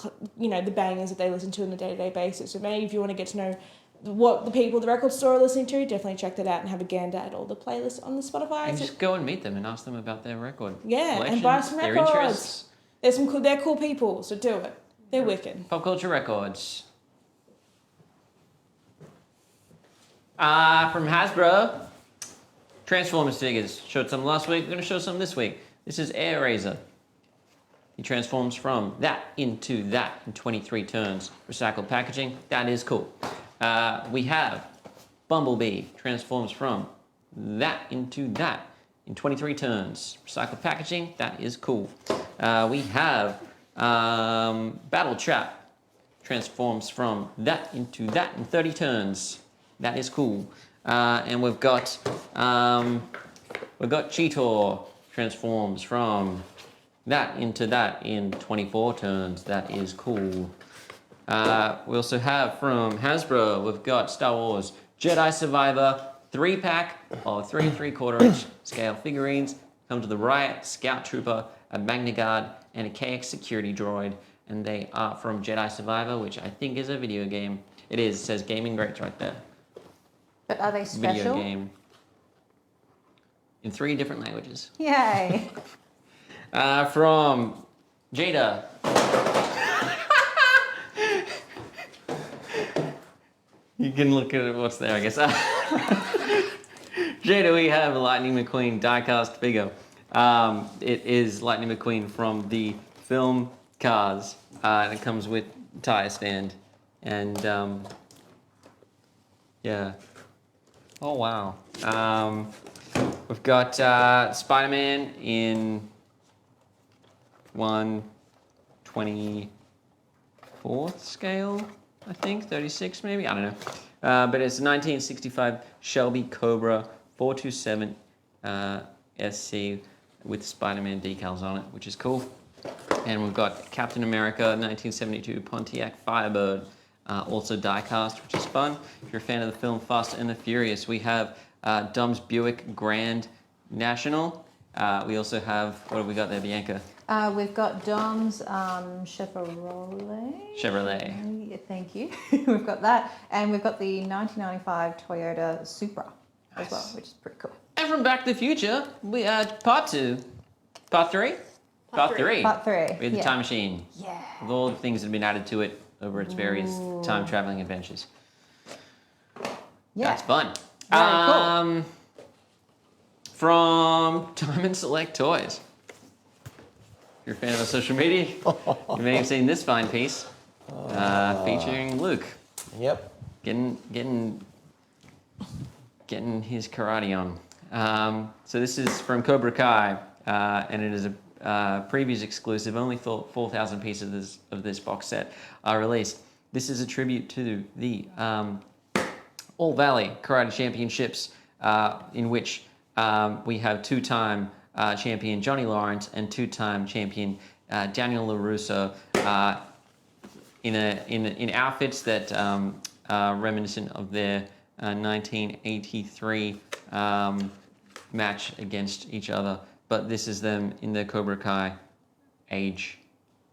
bangers that they listen to on a day-to-day basis. So maybe if you want to get to know what the people at the record store are listening to, definitely check that out and have a gander at all the playlists on the Spotify. And just go and meet them and ask them about their record. Yeah, and buy some their records. Interests. They're cool people, so do it. They're wicked. Popcultcha Records. From Hasbro, Transformers figures. Showed some last week, we're going to show some this week. This is Air Razor. He transforms from that into that in 23 turns. Recycled packaging, that is cool. We have Bumblebee, transforms from that into that in 23 turns. Recycled packaging, that is cool. We have Battle Trap, transforms from that into that in 30 turns. That is cool. And we've got Cheetor, transforms from that into that in 24 turns. That is cool. We also have from Hasbro, we've got Star Wars Jedi Survivor 3-pack of 3 3/4-inch scale figurines. Come to the Riot, Scout Trooper, a Magna Guard, and a KX security droid. And they are from Jedi Survivor, which I think is a video game. It is. It says Gaming Greats right there. But are they special? Video game. In 3 different languages. Yay. From Jada. You can look at what's there, I guess. Jada, we have Lightning McQueen die-cast figure. It is Lightning McQueen from the film Cars. And it comes with tire stand. And, yeah. Oh, wow. We've got SpiderMan in 1/24th scale, I think, 36 maybe, I don't know. But it's a 1965 Shelby Cobra 427 SC with Spider-Man decals on it, which is cool. And we've got Captain America 1972 Pontiac Firebird, also die-cast, which is fun. If you're a fan of the film Fast and the Furious, we have Dom's Buick Grand National. We also have, what have we got there, Bianca? We've got Dom's Chevrolet. Chevrolet. Thank you. We've got that. And we've got the 1995 Toyota Supra as well, which is pretty cool. And from Back to the Future, we part 2. Part 3? Part 3. Part 3. We had the time machine. Yeah. With all the things that have been added to it over its various time-traveling adventures. Yeah. That's fun. Very cool. From Diamond Select Toys. If you're a fan of our social media, you may have seen this fine piece featuring Luke. Yep. Getting his karate on. So this is from Cobra Kai, and it is a previews exclusive. Only 4,000 pieces of this box set are released. This is a tribute to the All Valley Karate Championships, in which we have 2-time champion Johnny Lawrence and 2-time champion Daniel LaRusso in outfits that are reminiscent of their 1983 match against each other. But this is them in their Cobra Kai age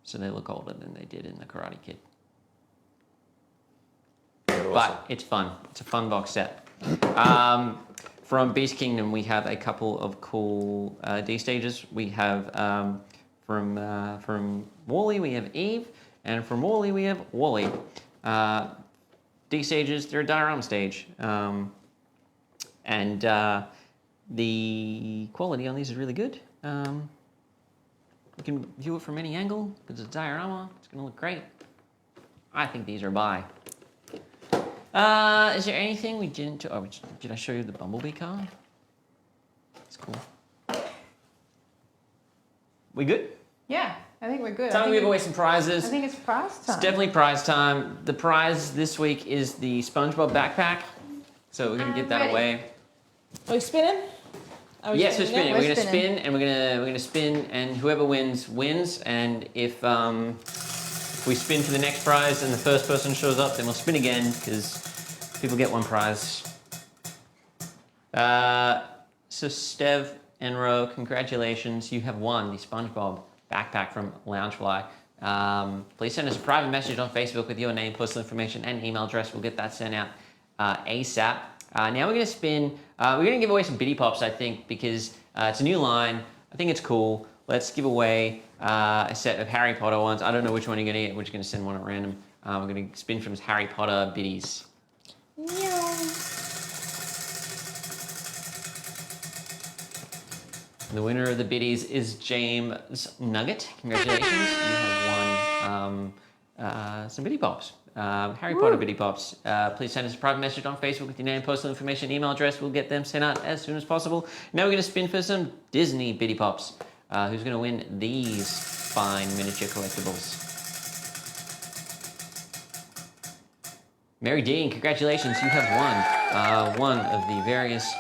so they look older than they did in the Karate Kid. Awesome. But it's fun. It's a fun box set. From Beast Kingdom, we have a couple of cool D stages. We have from Wall-E, we have Eve, and from Wall-E, we have Wall-E. D stages, they're a diorama stage. And the quality on these is really good. You can view it from any angle because it's a diorama. It's going to look great. I think these are buy. Is there anything we didn't do? Oh, did I show you the Bumblebee card? It's cool. We good? Yeah, I think we're good. Time to give away some prizes. I think it's prize time. It's definitely prize time. The prize this week is the SpongeBob backpack. So we're going to get that away. Are we spinning? Yes, we're spinning. Yeah, We're going to spinning. spin, and we're going to spin, and whoever wins wins. And if we spin for the next prize and the first person shows up, then we'll spin again because people get one prize. So Stev and Ro, congratulations! You have won the SpongeBob backpack from Loungefly. Please send us a private message on Facebook with your name, personal information, and email address. We'll get that sent out ASAP. Now we're going to spin. We're going to give away some Bitty Pops, I think, because it's a new line. I think it's cool. Let's give away a set of Harry Potter ones. I don't know which one you're going to get. We're just going to send one at random. We're going to spin from Harry Potter Bitties. The winner of the Bitties is James Nugget. Congratulations. You have won some Bitty Pops. Harry Potter Bitty Pops. Please send us a private message on Facebook with your name, personal information, email address. We'll get them sent out as soon as possible. Now we're going to spin for some Disney Bitty Pops. Who's going to win these fine miniature collectibles? Mary Dean, congratulations. You have won one of the various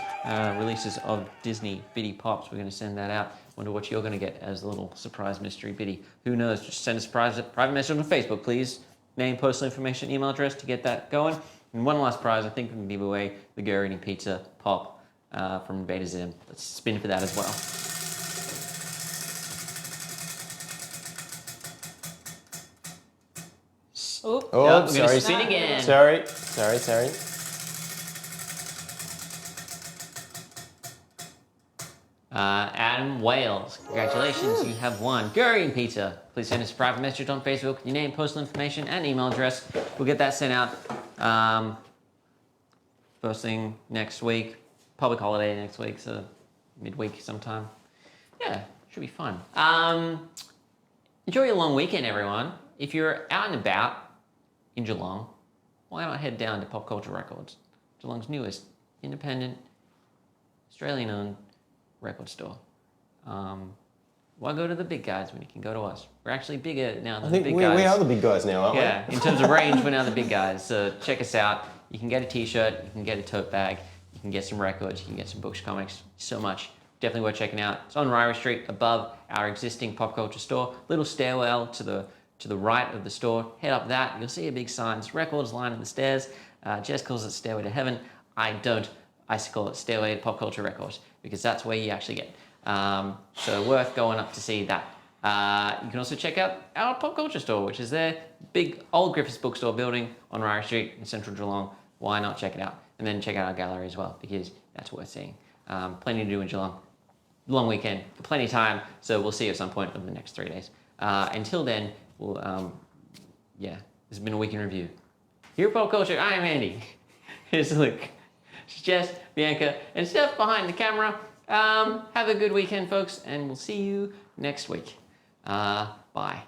releases of Disney Bitty Pops. We're going to send that out. Wonder what you're going to get as a little surprise mystery Bitty. Who knows? Just send us a private message on Facebook, please. Name, personal information, email address to get that going. And one last prize, I think we can give away the Go-Eating Pizza Pop from Beta Zim. Let's spin for that as well. Oh, We're sorry. gonna spin again. Sorry. Adam Wales, congratulations, you have won Go-Eating Pizza. Please send us a private message on Facebook, your name, personal information, and email address. We'll get that sent out first thing next week. Public holiday next week, so midweek sometime. Yeah, should be fun. Enjoy your long weekend, everyone. If you're out and about in Geelong, why not head down to Popcultcha Records, Geelong's newest independent, Australian-owned record store. Why go to the big guys when you can go to us? We're actually bigger now than the big guys. We are the big guys now, aren't we? Yeah, in terms of range, we're now the big guys. So check us out. You can get a t-shirt, you can get a tote bag, you can get some records, you can get some books, comics, so much. Definitely worth checking out. It's on Ryrie Street above our existing Popcultcha store. Little stairwell to the right of the store. Head up that, you'll see a big sign. It's records lining the stairs. Jess calls it Stairway to Heaven. I don't. I call it Stairway to Popcultcha Records because that's where you actually get. So worth going up to see that. You can also check out our Popcultcha store, which is their big old Griffiths bookstore building on Ryrie Street in central Geelong. Why not check it out? And then check out our gallery as well because that's worth seeing. Plenty to do in Geelong. Long weekend, plenty of time, so we'll see you at some point over the next 3 days. Until then, we'll, this has been a week in review. Here at Popcultcha, I am Andy. Here's Luke. It's Jess, Bianca, and Steph behind the camera. Have a good weekend, folks, and we'll see you next week. Bye.